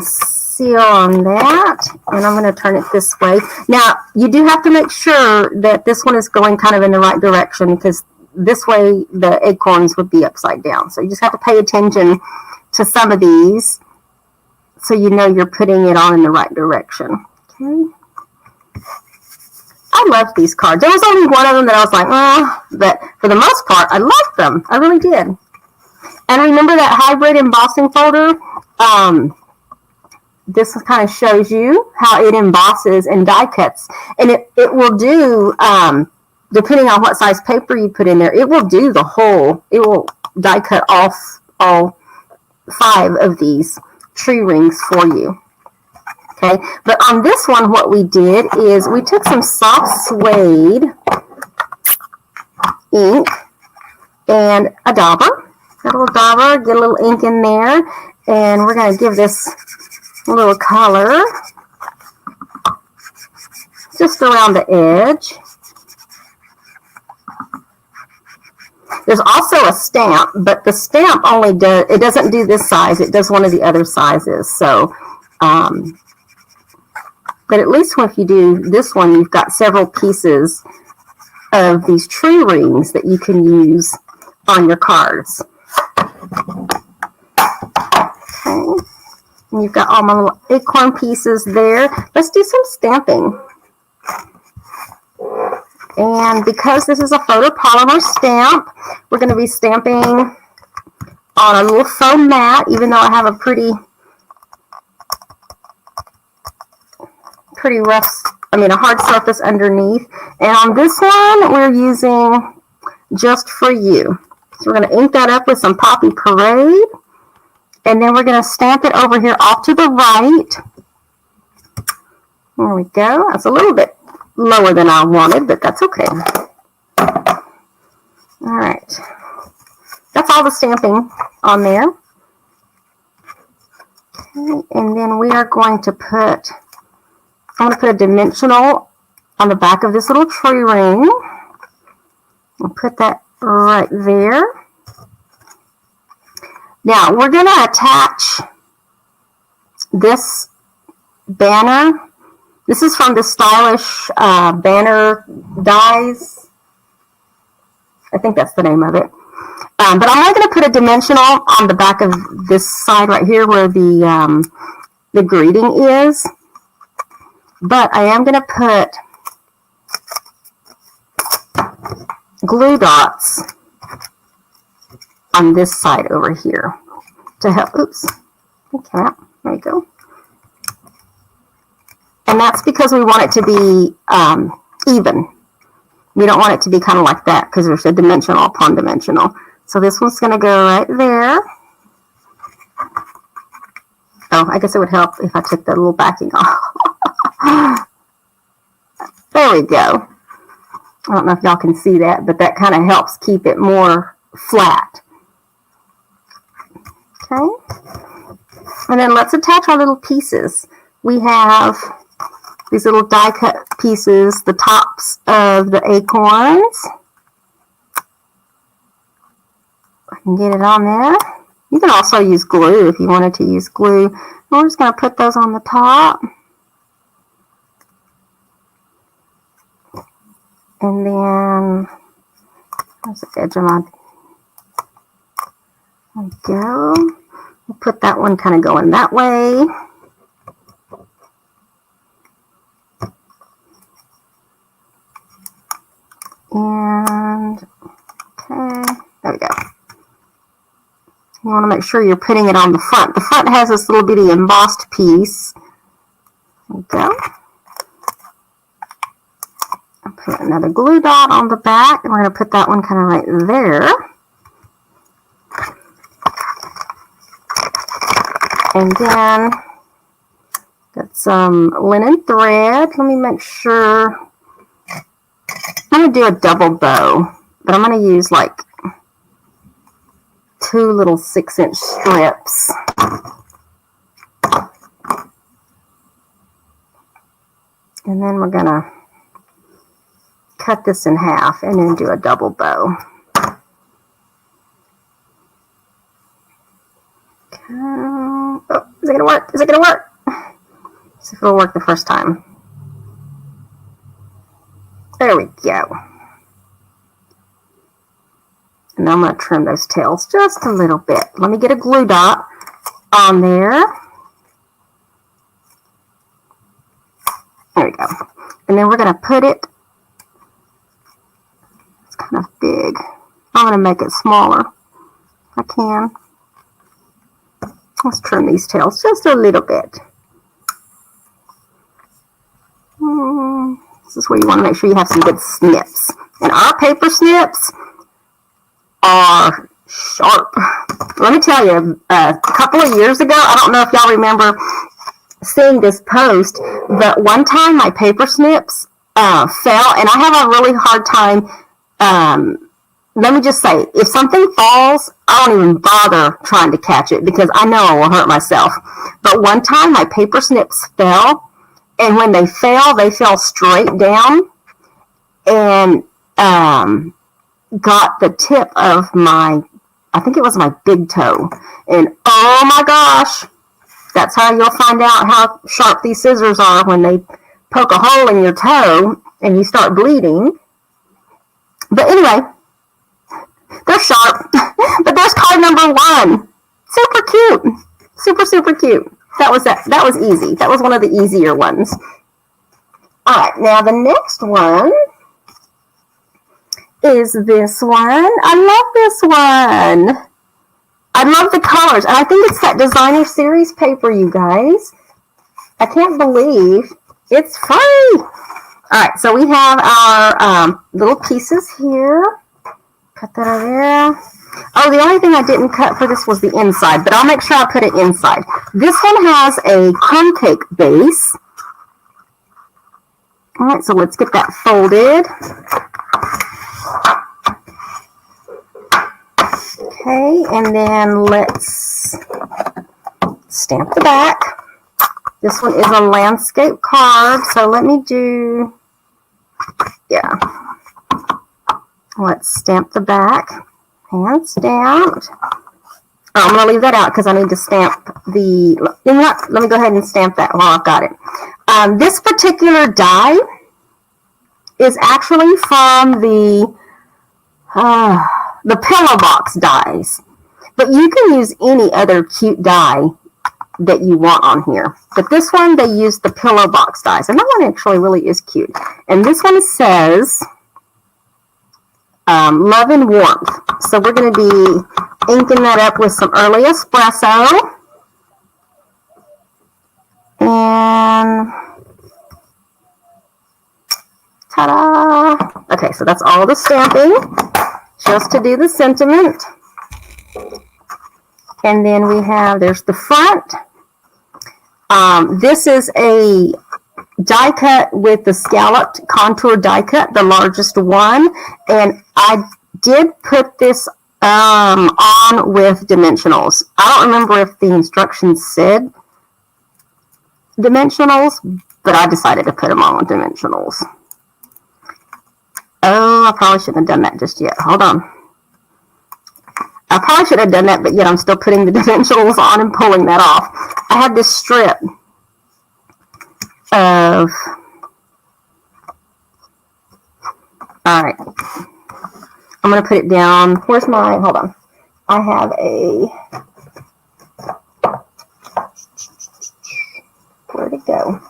seal on that. And I'm going to turn it this way. Now, you do have to make sure that this one is going kind of in the right direction, because this way the acorns would be upside down. So you just have to pay attention to some of these, so you know you're putting it on in the right direction. Okay. I love these cards. There was only one of them that I was like, but for the most part, I loved them. I really did. And remember that hybrid embossing folder? This kind of shows you how it embosses and die cuts. And it will do, depending on what size paper you put in there, it will do the whole, it will die cut off all 5 of these tree rings for you. Okay, but on this one, what we did is we took some soft suede ink and a dauber. Got a little dauber, get a little ink in there, and we're going to give this a little color just around the edge. There's also a stamp, but the stamp it doesn't do this size. It does one of the other sizes. So, but at least if you do this one, you've got several pieces of these tree rings that you can use on your cards. Okay. And you've got all my little acorn pieces there. Let's do some stamping. And because this is a photopolymer stamp, we're going to be stamping on a little foam mat, even though I have a pretty a hard surface underneath. And on this one, we're using Just For You. So we're going to ink that up with some Poppy Parade. And then we're going to stamp it over here off to the right. There we go. That's a little bit lower than I wanted, but that's okay. All right. That's all the stamping on there. Okay, and then we are going to I'm going to put a dimensional on the back of this little tree ring. I'll put that right there. Now, we're going to attach this banner. This is from the Stylish Banner Dies. I think that's the name of it. But I'm not going to put a dimensional on the back of this side right here where the greeting is. But I am going to put glue dots on this side over here to help. Oops. Okay, there you go. And that's because we want it to be even. We don't want it to be kind of like that because there's a dimensional upon dimensional. So this one's going to go right there. Oh, I guess it would help if I took that little backing off. There we go. I don't know if y'all can see that, but that kind of helps keep it more flat. Okay. And then let's attach our little pieces. We have these little die cut pieces, the tops of the acorns. I can get it on there. You can also use glue if you wanted to use glue. We're just going to put those on the top. And then, there's the edge of my, there we go. We'll put that one kind of going that way. And, okay, there we go. You want to make sure you're putting it on the front. The front has this little bitty embossed piece. There we go. I'll put another glue dot on the back, and we're going to put that one kind of right there. And then, got some linen thread. Let me make sure. I'm going to do a double bow, but I'm going to use like 2 little 6-inch strips. And then we're going to cut this in half and then do a double bow. Okay. Oh, is it going to work? Is it going to work? Let's see if it'll work the first time. There we go. And I'm going to trim those tails just a little bit. Let me get a glue dot on there. There we go. And then we're going to put it, it's kind of big. I'm going to make it smaller if I can. Let's trim these tails just a little bit. This is where you want to make sure you have some good snips. And our paper snips are sharp. Let me tell you, a couple of years ago, I don't know if y'all remember seeing this post, but one time my paper snips fell, and I have a really hard time. Let me just say, if something falls, I don't even bother trying to catch it because I know I will hurt myself. But one time my paper snips fell, and when they fell straight down, and got the tip of my, I think it was my big toe. And oh my gosh, that's how you'll find out how sharp these scissors are when they poke a hole in your toe and you start bleeding. But anyway, they're sharp. But there's card number 1. Super cute. Super, super cute. That was easy. That was one of the easier ones. All right, now the next one is this one. I love this one. I love the colors. And I think it's that designer series paper, you guys. I can't believe it's free. All right, so we have our little pieces here. Cut that over there. Oh, the only thing I didn't cut for this was the inside, but I'll make sure I put it inside. This one has a crumb cake base. All right, so let's get that folded. Okay, and then let's stamp the back. This one is a landscape card, so let me do, yeah. Let's stamp the back. Hand stamped. Oh, I'm going to leave that out because I need to stamp the, let me go ahead and stamp that while I've got it. This particular die is actually from the pillow box dies. But you can use any other cute die that you want on here. But this one, they use the pillow box dies. And that one actually really is cute. And this one says love and warmth. So we're going to be inking that up with some early espresso. And ta-da! Okay, so that's all the stamping, just to do the sentiment. And then we have, there's the front. This is a die cut with the scalloped contour die cut, the largest one. And I did put this on with dimensionals. I don't remember if the instructions said dimensionals, but I decided to put them on with dimensionals. Oh, I probably shouldn't have done that just yet. Hold on. I probably should have done that, but yet I'm still putting the dimensionals on and pulling that off. I had this strip of, all right, I'm going to put it down. Where's my, hold on. I have a, where'd it go?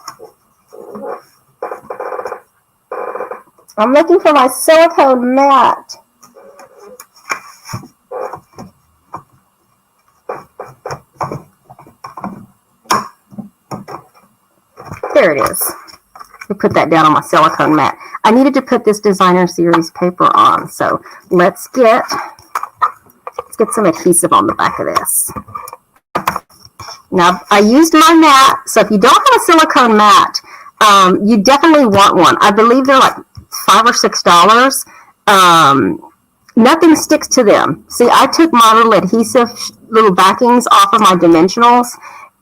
I'm looking for my silicone mat. There it is. We put that down on my silicone mat. I needed to put this designer series paper on, so let's get some adhesive on the back of this. Now, I used my mat, so if you don't have a silicone mat, you definitely want one. I believe they're like $5 or $6. Nothing sticks to them. See, I took my little adhesive little backings off of my dimensionals,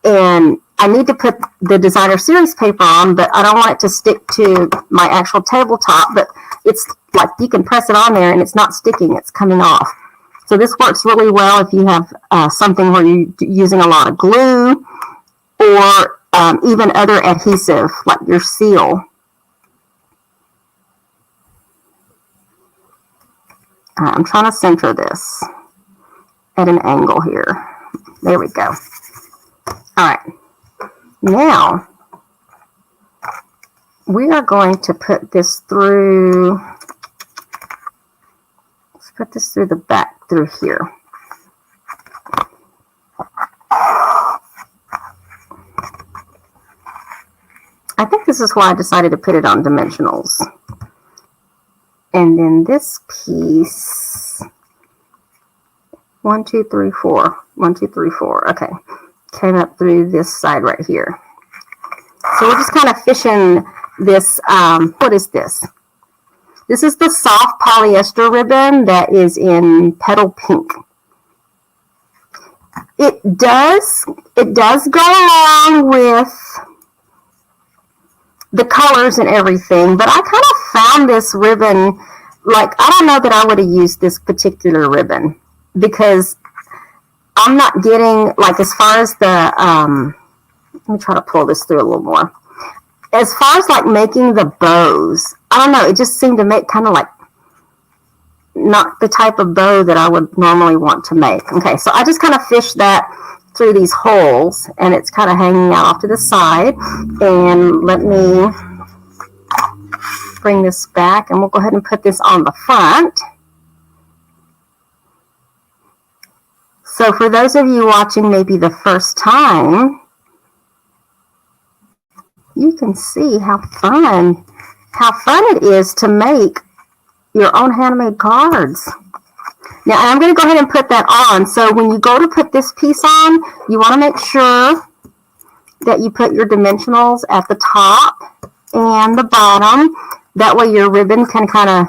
and I need to put the designer series paper on, but I don't want it to stick to my actual tabletop. But it's like you can press it on there and it's not sticking, it's coming off. So this works really well if you have something where you're using a lot of glue or even other adhesive like your seal. I'm trying to center this at an angle here. There we go. All right. Now, we are going to put this through, let's put this through the back, through here. I think this is why I decided to put it on dimensionals. And then this piece, 1, 2, 3, 4, 1, 2, 3, 4, okay, came up through this side right here. So we're just kind of fishing this, what is this? This is the soft polyester ribbon that is in petal pink. It does go along with the colors and everything, but I kind of found this ribbon like, I don't know that I would have used this particular ribbon because I'm not getting, like, as far as the, let me try to pull this through a little more. As far as, like, making the bows, I don't know, it just seemed to make kind of like not the type of bow that I would normally want to make. Okay, so I just kind of fished that through these holes, and it's kind of hanging out off to the side. And let me bring this back, and we'll go ahead and put this on the front. So for those of you watching maybe the first time, you can see how fun it is to make your own handmade cards. Now I'm going to go ahead and put that on. So when you go to put this piece on, you want to make sure that you put your dimensionals at the top and the bottom. That way your ribbon can kind of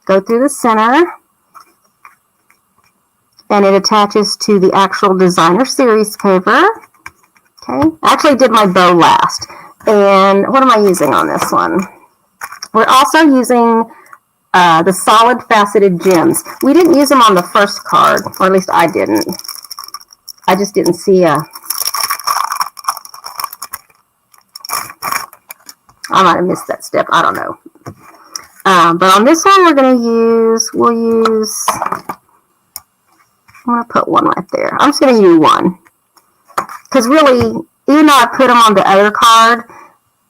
go through the center. And it attaches to the actual designer series paper. Okay, I actually did my bow last. And what am I using on this one? We're also using the solid faceted gems. We didn't use them on the first card, or at least I didn't. I just didn't see I might have missed that step. I don't know. But on this one, we'll use, I'm going to put one right there. I'm just going to use one. Because really, even though I put them on the other card,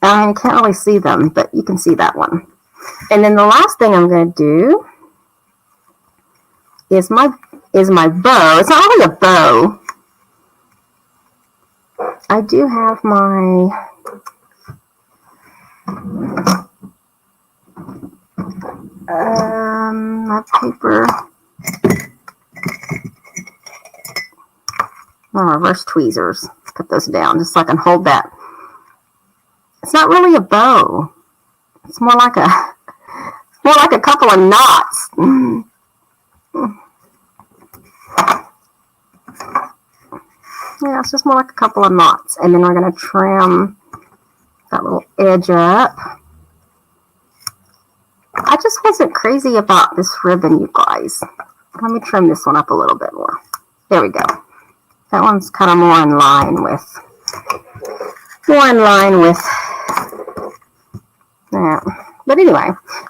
I can't really see them, but you can see that one. And then the last thing I'm going to do is my bow. It's not really a bow. I do have my paper. Reverse tweezers. Put those down just so I can hold that. It's not really a bow. It's more like a couple of knots. Yeah, it's just more like a couple of knots. And then we're going to trim that little edge up. I just wasn't crazy about this ribbon, you guys. Let me trim this one up a little bit more. There we go. That one's kind of more in line with that. But anyway,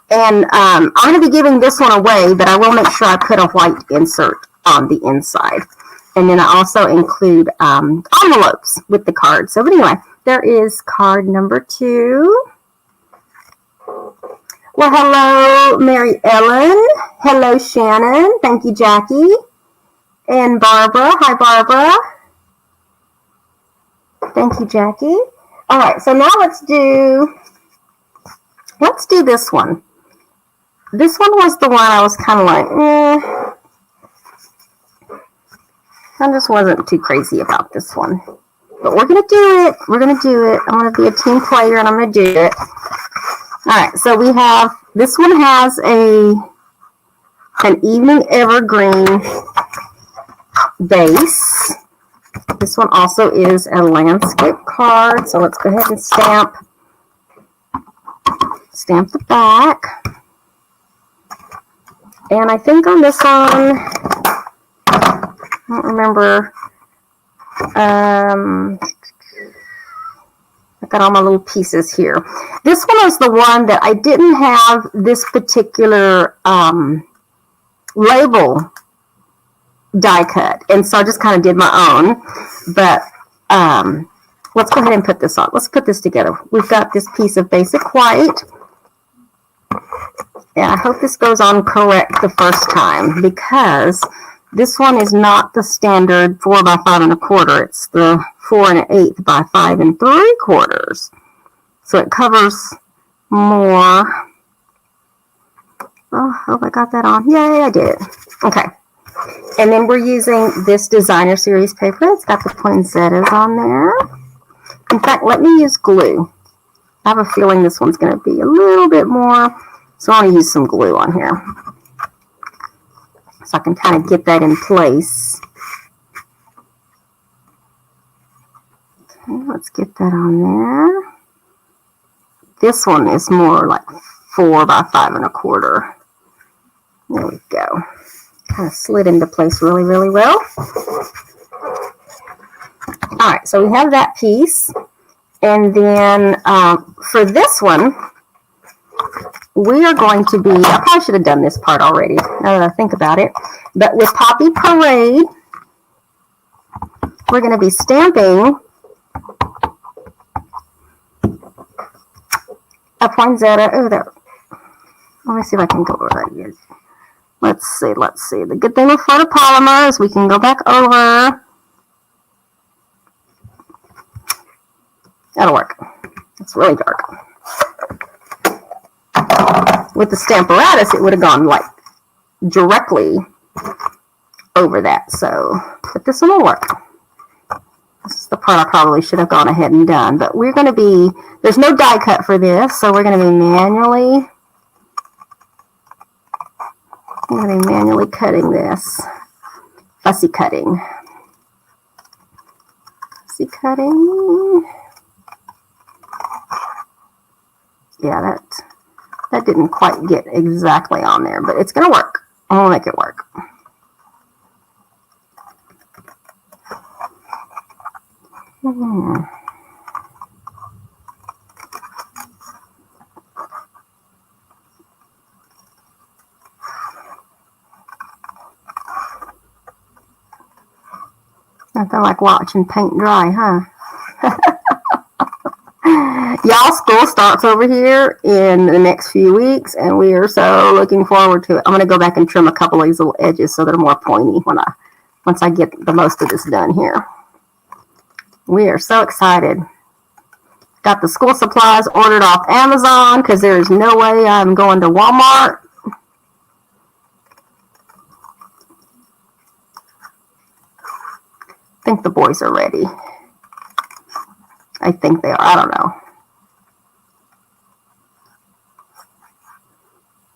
and I'm going to be giving this one away, but I will make sure I put a white insert on the inside. And then I also include envelopes with the card. So but anyway, there is card number 2. Well, hello, Mary Ellen. Hello, Shannon. Thank you, Jackie. And Barbara. Hi, Barbara. Thank you, Jackie. All right, so now let's do this one. This one was the one I was kind of like, I just wasn't too crazy about this one. But we're going to do it. We're going to do it. I'm going to be a team player, and I'm going to do it. All right, so we have, this one has an evening evergreen base. This one also is a landscape card. So let's go ahead and stamp the back. And I think on this one, I don't remember. I've got all my little pieces here. This one is the one that I didn't have this particular label die cut, and so I just kind of did my own. But let's go ahead and put this on. Let's put this together. We've got this piece of basic white, and I hope this goes on correct the first time, because this one is not the standard 4 by 5 1/4. It's the 4 1/8 by 5 3/4. So it covers more. Oh, I hope I got that on. Yay, I did. Okay. And then we're using this designer series paper. It's got the poinsettias on there. In fact, let me use glue. I have a feeling this one's going to be a little bit more, so I'm going to use some glue on here, so I can kind of get that in place. Okay, let's get that on there. This one is more like 4 by 5 1/4. There we go. Kind of slid into place really, really well. All right, so we have that piece. And then for this one, we are going to be, I probably should have done this part already, now that I think about it. But with Poppy Parade, we're going to be stamping a poinsettia. Oh, there. Let me see if I can go over that again. Let's see. The good thing with photopolymer is we can go back over. That'll work. It's really dark. With the Stamparatus, it would have gone like directly over that. So, but this one will work. This is the part I probably should have gone ahead and done. But we're going to be, there's no die cut for this, so we're going to be manually cutting this. Fussy cutting. Yeah, that didn't quite get exactly on there, but it's going to work. I'm going to make it work. Nothing like watching paint dry, huh? Y'all, school starts over here in the next few weeks, and we are so looking forward to it. I'm going to go back and trim a couple of these little edges so they're more pointy once I get the most of this done here. We are so excited. Got the school supplies ordered off Amazon because there is no way I'm going to Walmart. I think the boys are ready. I think they are. I don't know.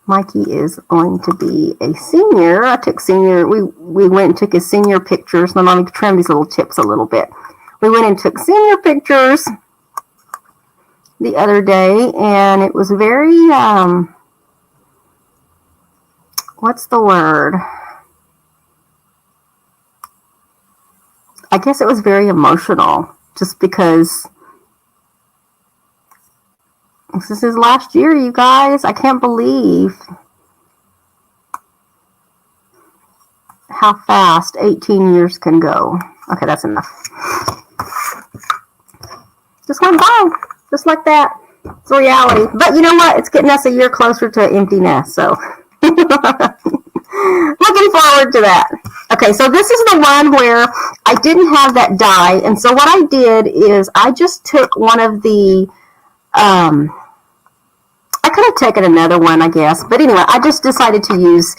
Mikey is going to be a senior. I took senior. We went and took his senior pictures. My mommy trimmed these little tips a little bit. We went and took senior pictures the other day, and it was very, what's the word? I guess it was very emotional, just because this is his last year, you guys. I can't believe how fast 18 years can go. Okay, that's enough. Just went by, just like that. It's reality. But you know what? It's getting us a year closer to an empty nest, so looking forward to that. Okay, so this is the one where I didn't have that die, and so what I did is I just took one of the, I could have taken another one, I guess, but anyway, I just decided to use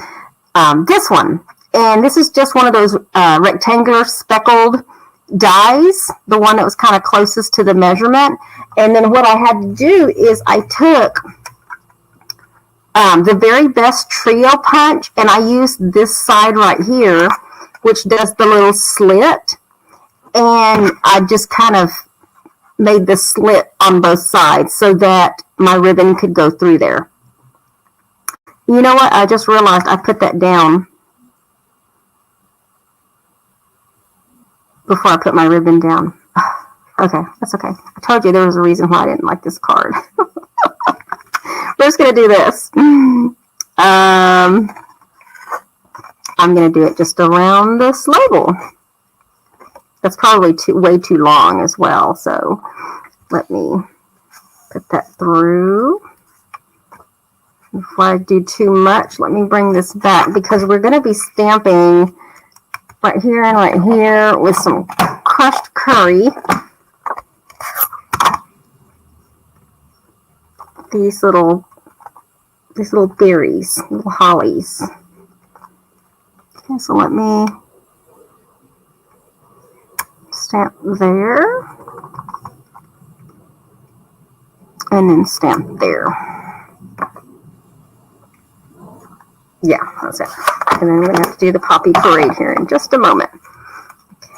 this one, and this is just one of those rectangular speckled dies, the one that was kind of closest to the measurement. And then what I had to do is I took the Very Best Trio punch, and I used this side right here, which does the little slit, and I just kind of made the slit on both sides so that my ribbon could go through there. You know what? I just realized I put that down before I put my ribbon down. Okay, that's okay. I told you there was a reason why I didn't like this card. We're just going to do this. I'm going to do it just around this label. That's probably way too long as well, so let me put that through. Before I do too much, let me bring this back because we're going to be stamping right here and right here with some crushed curry. These little berries, little hollies. Okay, so let me stamp there, and then stamp there. Yeah, that's it. And then we're going to have to do the Poppy Parade here in just a moment.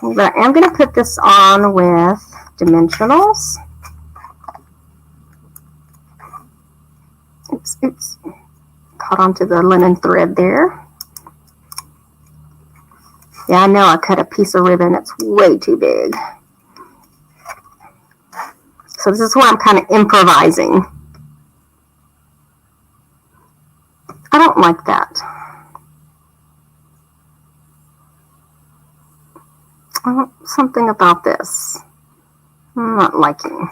Okay, but I am going to put this on with dimensionals. Oops. caught onto the linen thread there. Yeah, I know I cut a piece of ribbon that's way too big. So this is where I'm kind of improvising. I don't like that. Something about this I'm not liking.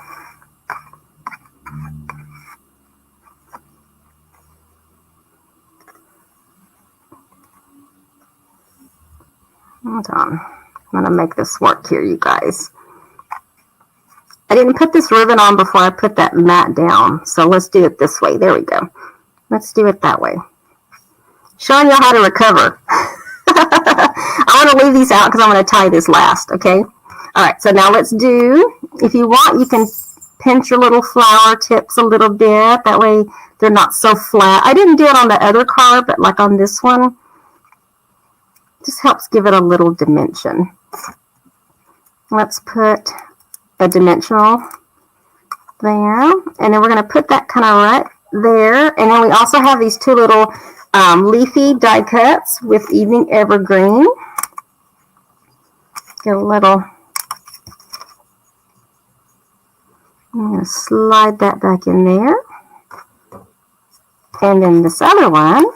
Hold on. I'm going to make this work here, you guys. I didn't put this ribbon on before I put that mat down. So let's do it this way. There we go. Let's do it that way. Showing you how to recover. I want to leave these out because I'm going to tie this last, okay? All right, so now let's do, if you want, you can pinch your little flower tips a little bit. That way they're not so flat. I didn't do it on the other card, but like on this one, just helps give it a little dimension. Let's put a dimensional there, and then we're going to put that kind of right there. And then we also have these two little leafy die cuts with Evening Evergreen. Get a little, I'm going to slide that back in there. And then this other one,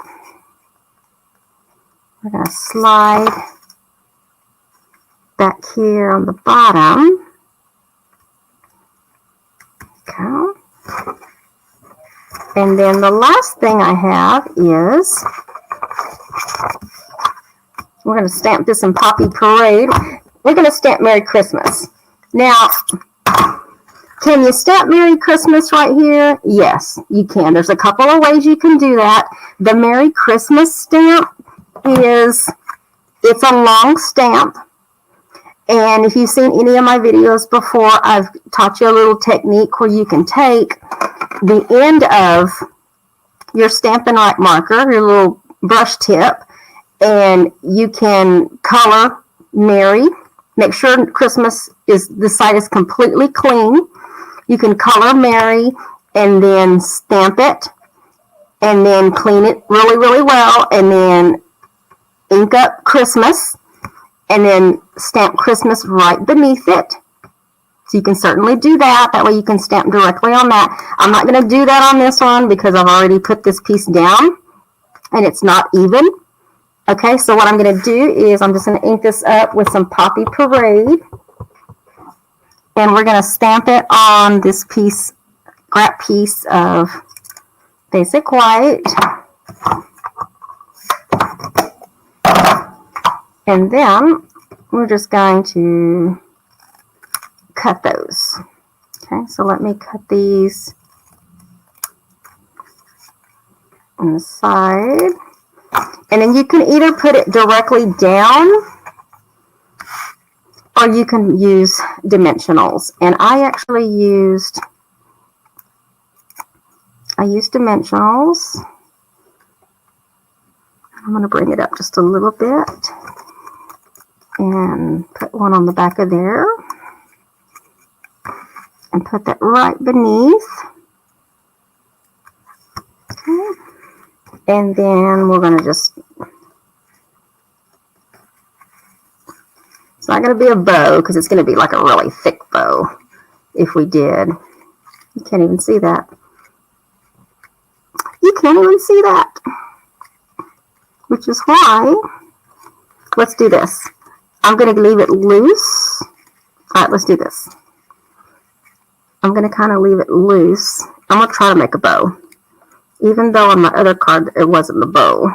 we're going to slide back here on the bottom. Okay. And then the last thing I have is, we're going to stamp this in Poppy Parade. We're going to stamp Merry Christmas. Now, can you stamp Merry Christmas right here? Yes, you can. There's a couple of ways you can do that. The Merry Christmas stamp is, it's a long stamp. And if you've seen any of my videos before, I've taught you a little technique where you can take the end of your Stampin' Right marker, your little brush tip, and you can color Merry. Make sure Christmas is, the side is completely clean. You can color Merry and then stamp it and then clean it really, really well and then ink up Christmas and then stamp Christmas right beneath it. So you can certainly do that. That way you can stamp directly on that. I'm not going to do that on this one because I've already put this piece down and it's not even. Okay, so what I'm going to do is I'm just going to ink this up with some Poppy Parade. And we're going to stamp it on this piece, scrap piece of basic white. And then we're just going to cut those. Okay, so let me cut these on the side. And then you can either put it directly down or you can use dimensionals. And I actually used dimensionals. I'm going to bring it up just a little bit and put one on the back of there and put that right beneath. Okay. And then we're going to just, it's not going to be a bow because it's going to be like a really thick bow if we did. You can't even see that. You can't even see that. Which is why, let's do this. I'm going to leave it loose. All right, let's do this. I'm going to kind of leave it loose. I'm going to try to make a bow. Even though on my other card, it wasn't the bow.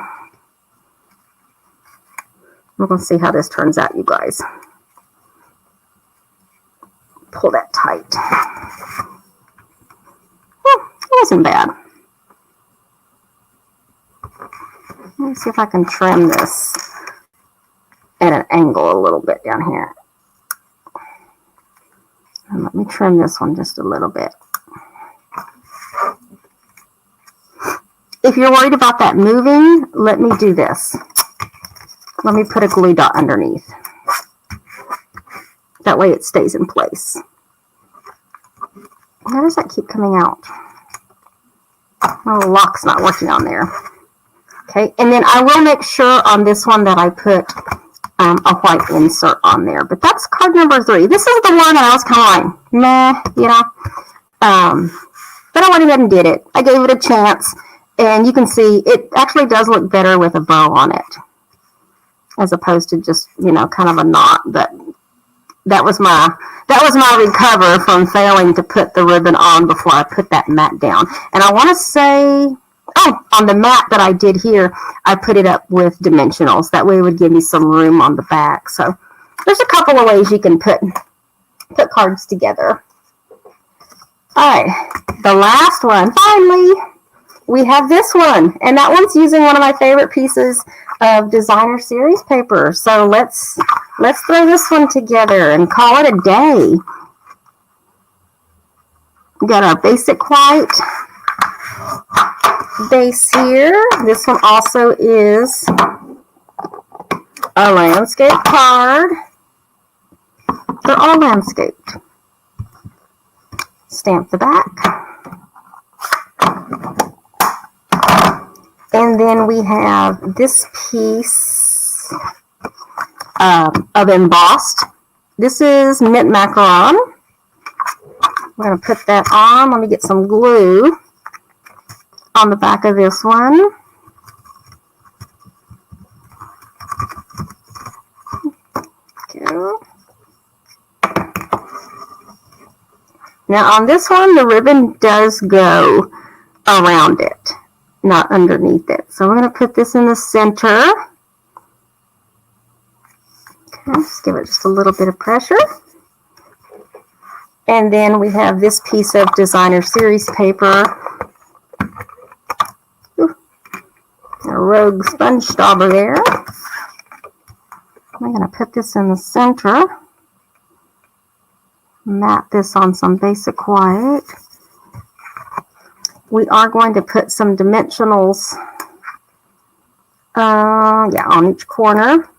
We're going to see how this turns out, you guys. Pull that tight. Well, it wasn't bad. Let me see if I can trim this at an angle a little bit down here. And let me trim this one just a little bit. If you're worried about that moving, let me do this. Let me put a glue dot underneath. That way it stays in place. How does that keep coming out? Oh, the lock's not working on there. Okay, and then I will make sure on this one that I put a white insert on there. But that's card number 3. This is the one that I was kind of like, meh, you know. But I went ahead and did it. I gave it a chance. And you can see it actually does look better with a bow on it, as opposed to just, you know, kind of a knot. But that was my recover from failing to put the ribbon on before I put that mat down. And I want to say, on the mat that I did here, I put it up with dimensionals. That way it would give me some room on the back. So there's a couple of ways you can put cards together. All right, the last one, finally, we have this one. And that one's using one of my favorite pieces of designer series paper. So let's throw this one together and call it a day. We got our basic white base here. This one also is a landscape card. They're all landscaped. Stamp the back. And then we have this piece of embossed. This is mint macaron. We're going to put that on. Let me get some glue on the back of this one. Go. Now on this one, the ribbon does go around it, not underneath it. So we're going to put this in the center. Okay, just give it just a little bit of pressure. And then we have this piece of designer series paper. Ooh, a rogue sponge dauber there. I'm going to put this in the center. Mat this on some basic white. We are going to put some dimensionals on each corner.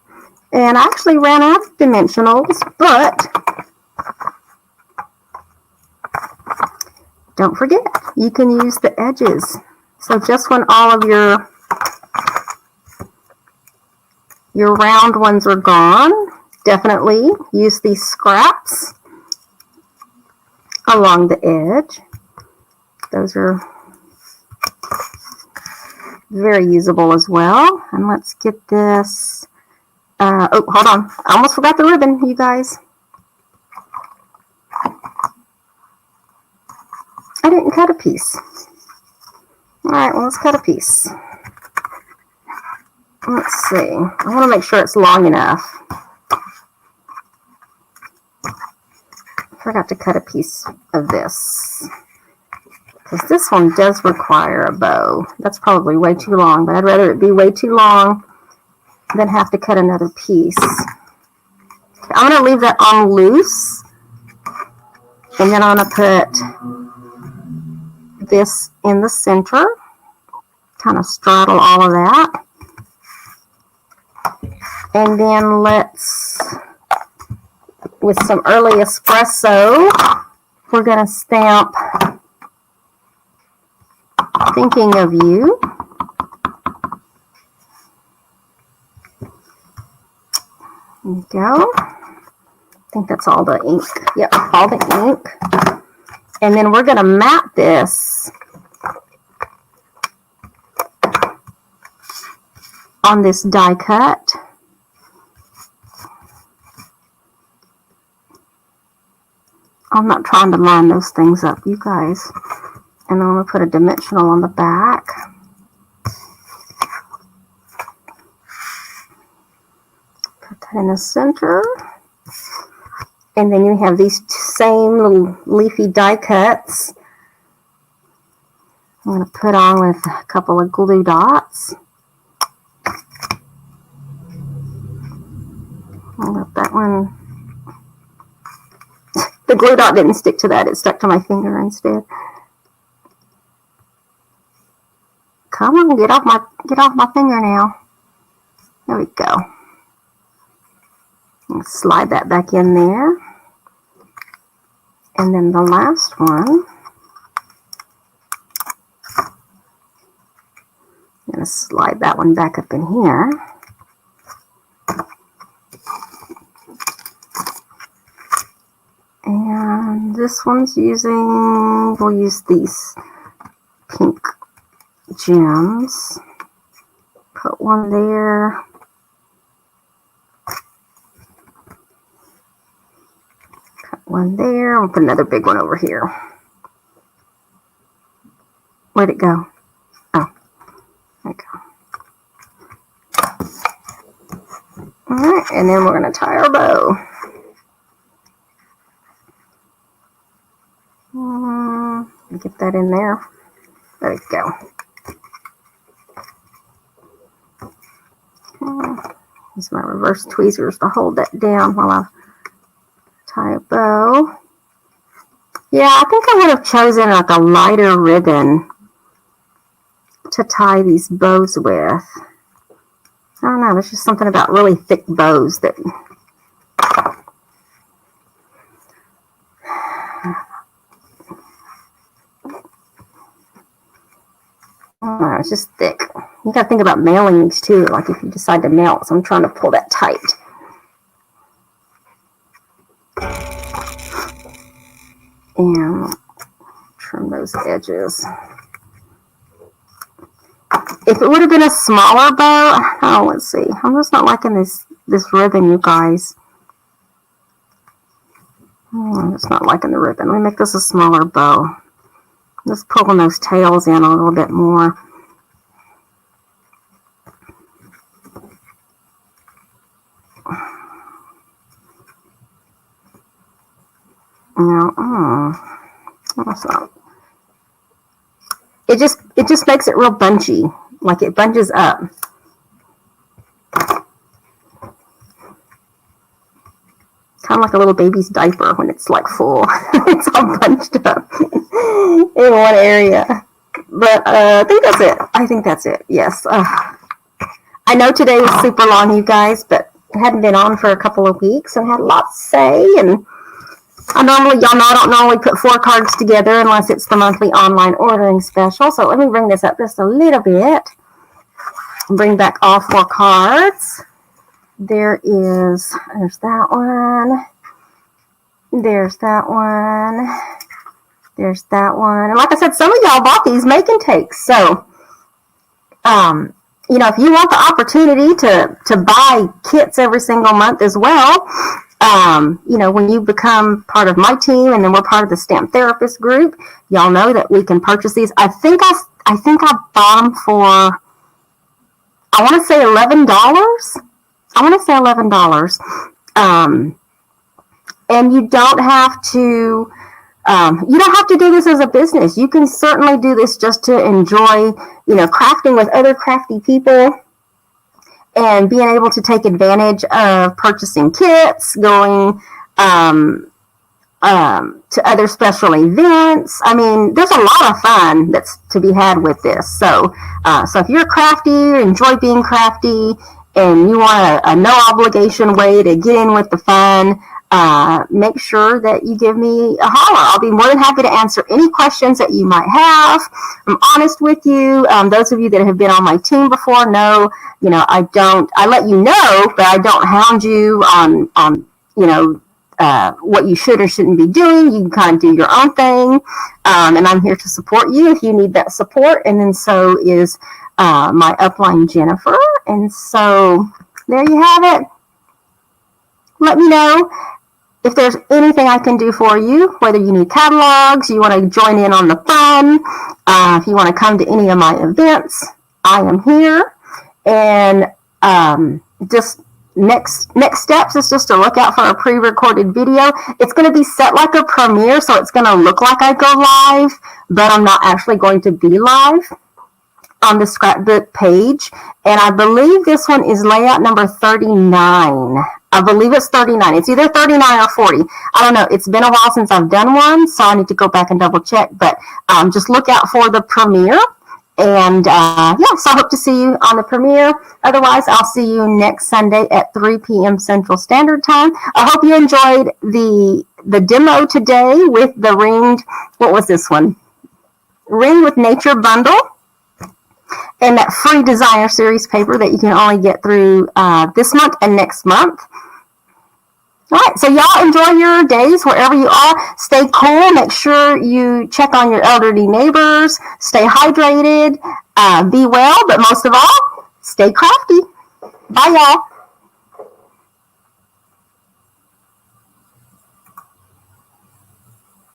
And I actually ran out of dimensionals, but don't forget, you can use the edges. So just when all of your round ones are gone, definitely use these scraps along the edge. Those are very usable as well. And let's get this. Oh, hold on. I almost forgot the ribbon, you guys. I didn't cut a piece. All right, well, let's cut a piece. Let's see. I want to make sure it's long enough. I forgot to cut a piece of this, because this one does require a bow. That's probably way too long, but I'd rather it be way too long than have to cut another piece. Okay, I'm going to leave that on loose, and then I'm going to put this in the center, kind of straddle all of that. And then let's, with some early espresso, we're going to stamp Thinking of You. There you go. I think that's all the ink. Yep, all the ink. And then we're going to mat this on this die cut. I'm not trying to line those things up, you guys. And I'm going to put a dimensional on the back. Put that in the center. And then you have these same little leafy die cuts. I'm going to put on with a couple of glue dots. I'll let that one. The glue dot didn't stick to that. It stuck to my finger instead. Come on, get off my finger now. There we go. And slide that back in there. And then the last one, I'm going going to slide that one back up in here. And this one's we'll use these pink gems. Put one there. Put one there. We'll put another big one over here. Where'd it go? Oh, there we go. All right, and then we're going to tie our bow. Get that in there. There we go. Use my reverse tweezers to hold that down while I tie a bow. Yeah, I think I would have chosen like a lighter ribbon to tie these bows with. I don't know, there's just something about really thick bows that it's just thick. You got to think about mailing these too, like if you decide to mail it. So I'm trying to pull that tight. And trim those edges. If it would have been a smaller bow, oh, let's see. I'm just not liking this ribbon, you guys. I'm just not liking the ribbon. Let me make this a smaller bow. Just pulling those tails in a little bit more. That's not. It just makes it real bunchy, like it bunches up. Kind of like a little baby's diaper when it's like full. It's all bunched up in one area. But I think that's it. I think that's it. Yes. I know today was super long, you guys, but it hadn't been on for a couple of weeks and had a lot to say. And y'all know I don't normally put 4 cards together unless it's the monthly online ordering special. So let me bring this up just a little bit. Bring back all 4 cards. There's that one. There's that one. There's that one. And like I said, some of y'all bought these make and takes. So, if you want the opportunity to buy kits every single month as well, when you become part of my team and then we're part of the Stamp Therapist group, y'all know that we can purchase these. I think I bought them for, I want to say $11. I want to say $11. And you don't have to do this as a business. You can certainly do this just to enjoy, crafting with other crafty people and being able to take advantage of purchasing kits, going to other special events. I mean, there's a lot of fun that's to be had with this. So if you're crafty, enjoy being crafty, and you want a no obligation way to get in with the fun, make sure that you give me a holler. I'll be more than happy to answer any questions that you might have. I'm honest with you. Those of you that have been on my team before know, I let you know, but I don't hound you on what you should or shouldn't be doing. You can kind of do your own thing. And I'm here to support you if you need that support. And then so is my upline, Jennifer. And so there you have it. Let me know if there's anything I can do for you, whether you need catalogs, you want to join in on the fun, if you want to come to any of my events, I am here. And just next steps is just to look out for a pre-recorded video. It's going to be set like a premiere, so it's going to look like I go live, but I'm not actually going to be live on the scrapbook page. And I believe this one is layout number 39. I believe it's 39. It's either 39 or 40. I don't know. It's been a while since I've done one, so I need to go back and double check. But just look out for the premiere. And so I hope to see you on the premiere. Otherwise, I'll see you next Sunday at 3 p.m. Central Standard Time. I hope you enjoyed the demo today with the ringed, what was this one? Ring with Nature bundle. and that free designer series paper that you can only get through this month and next month. All right, so y'all enjoy your days wherever you are. Stay cool. Make sure you check on your elderly neighbors. Stay hydrated. Be well, but most of all, stay crafty. Bye, y'all.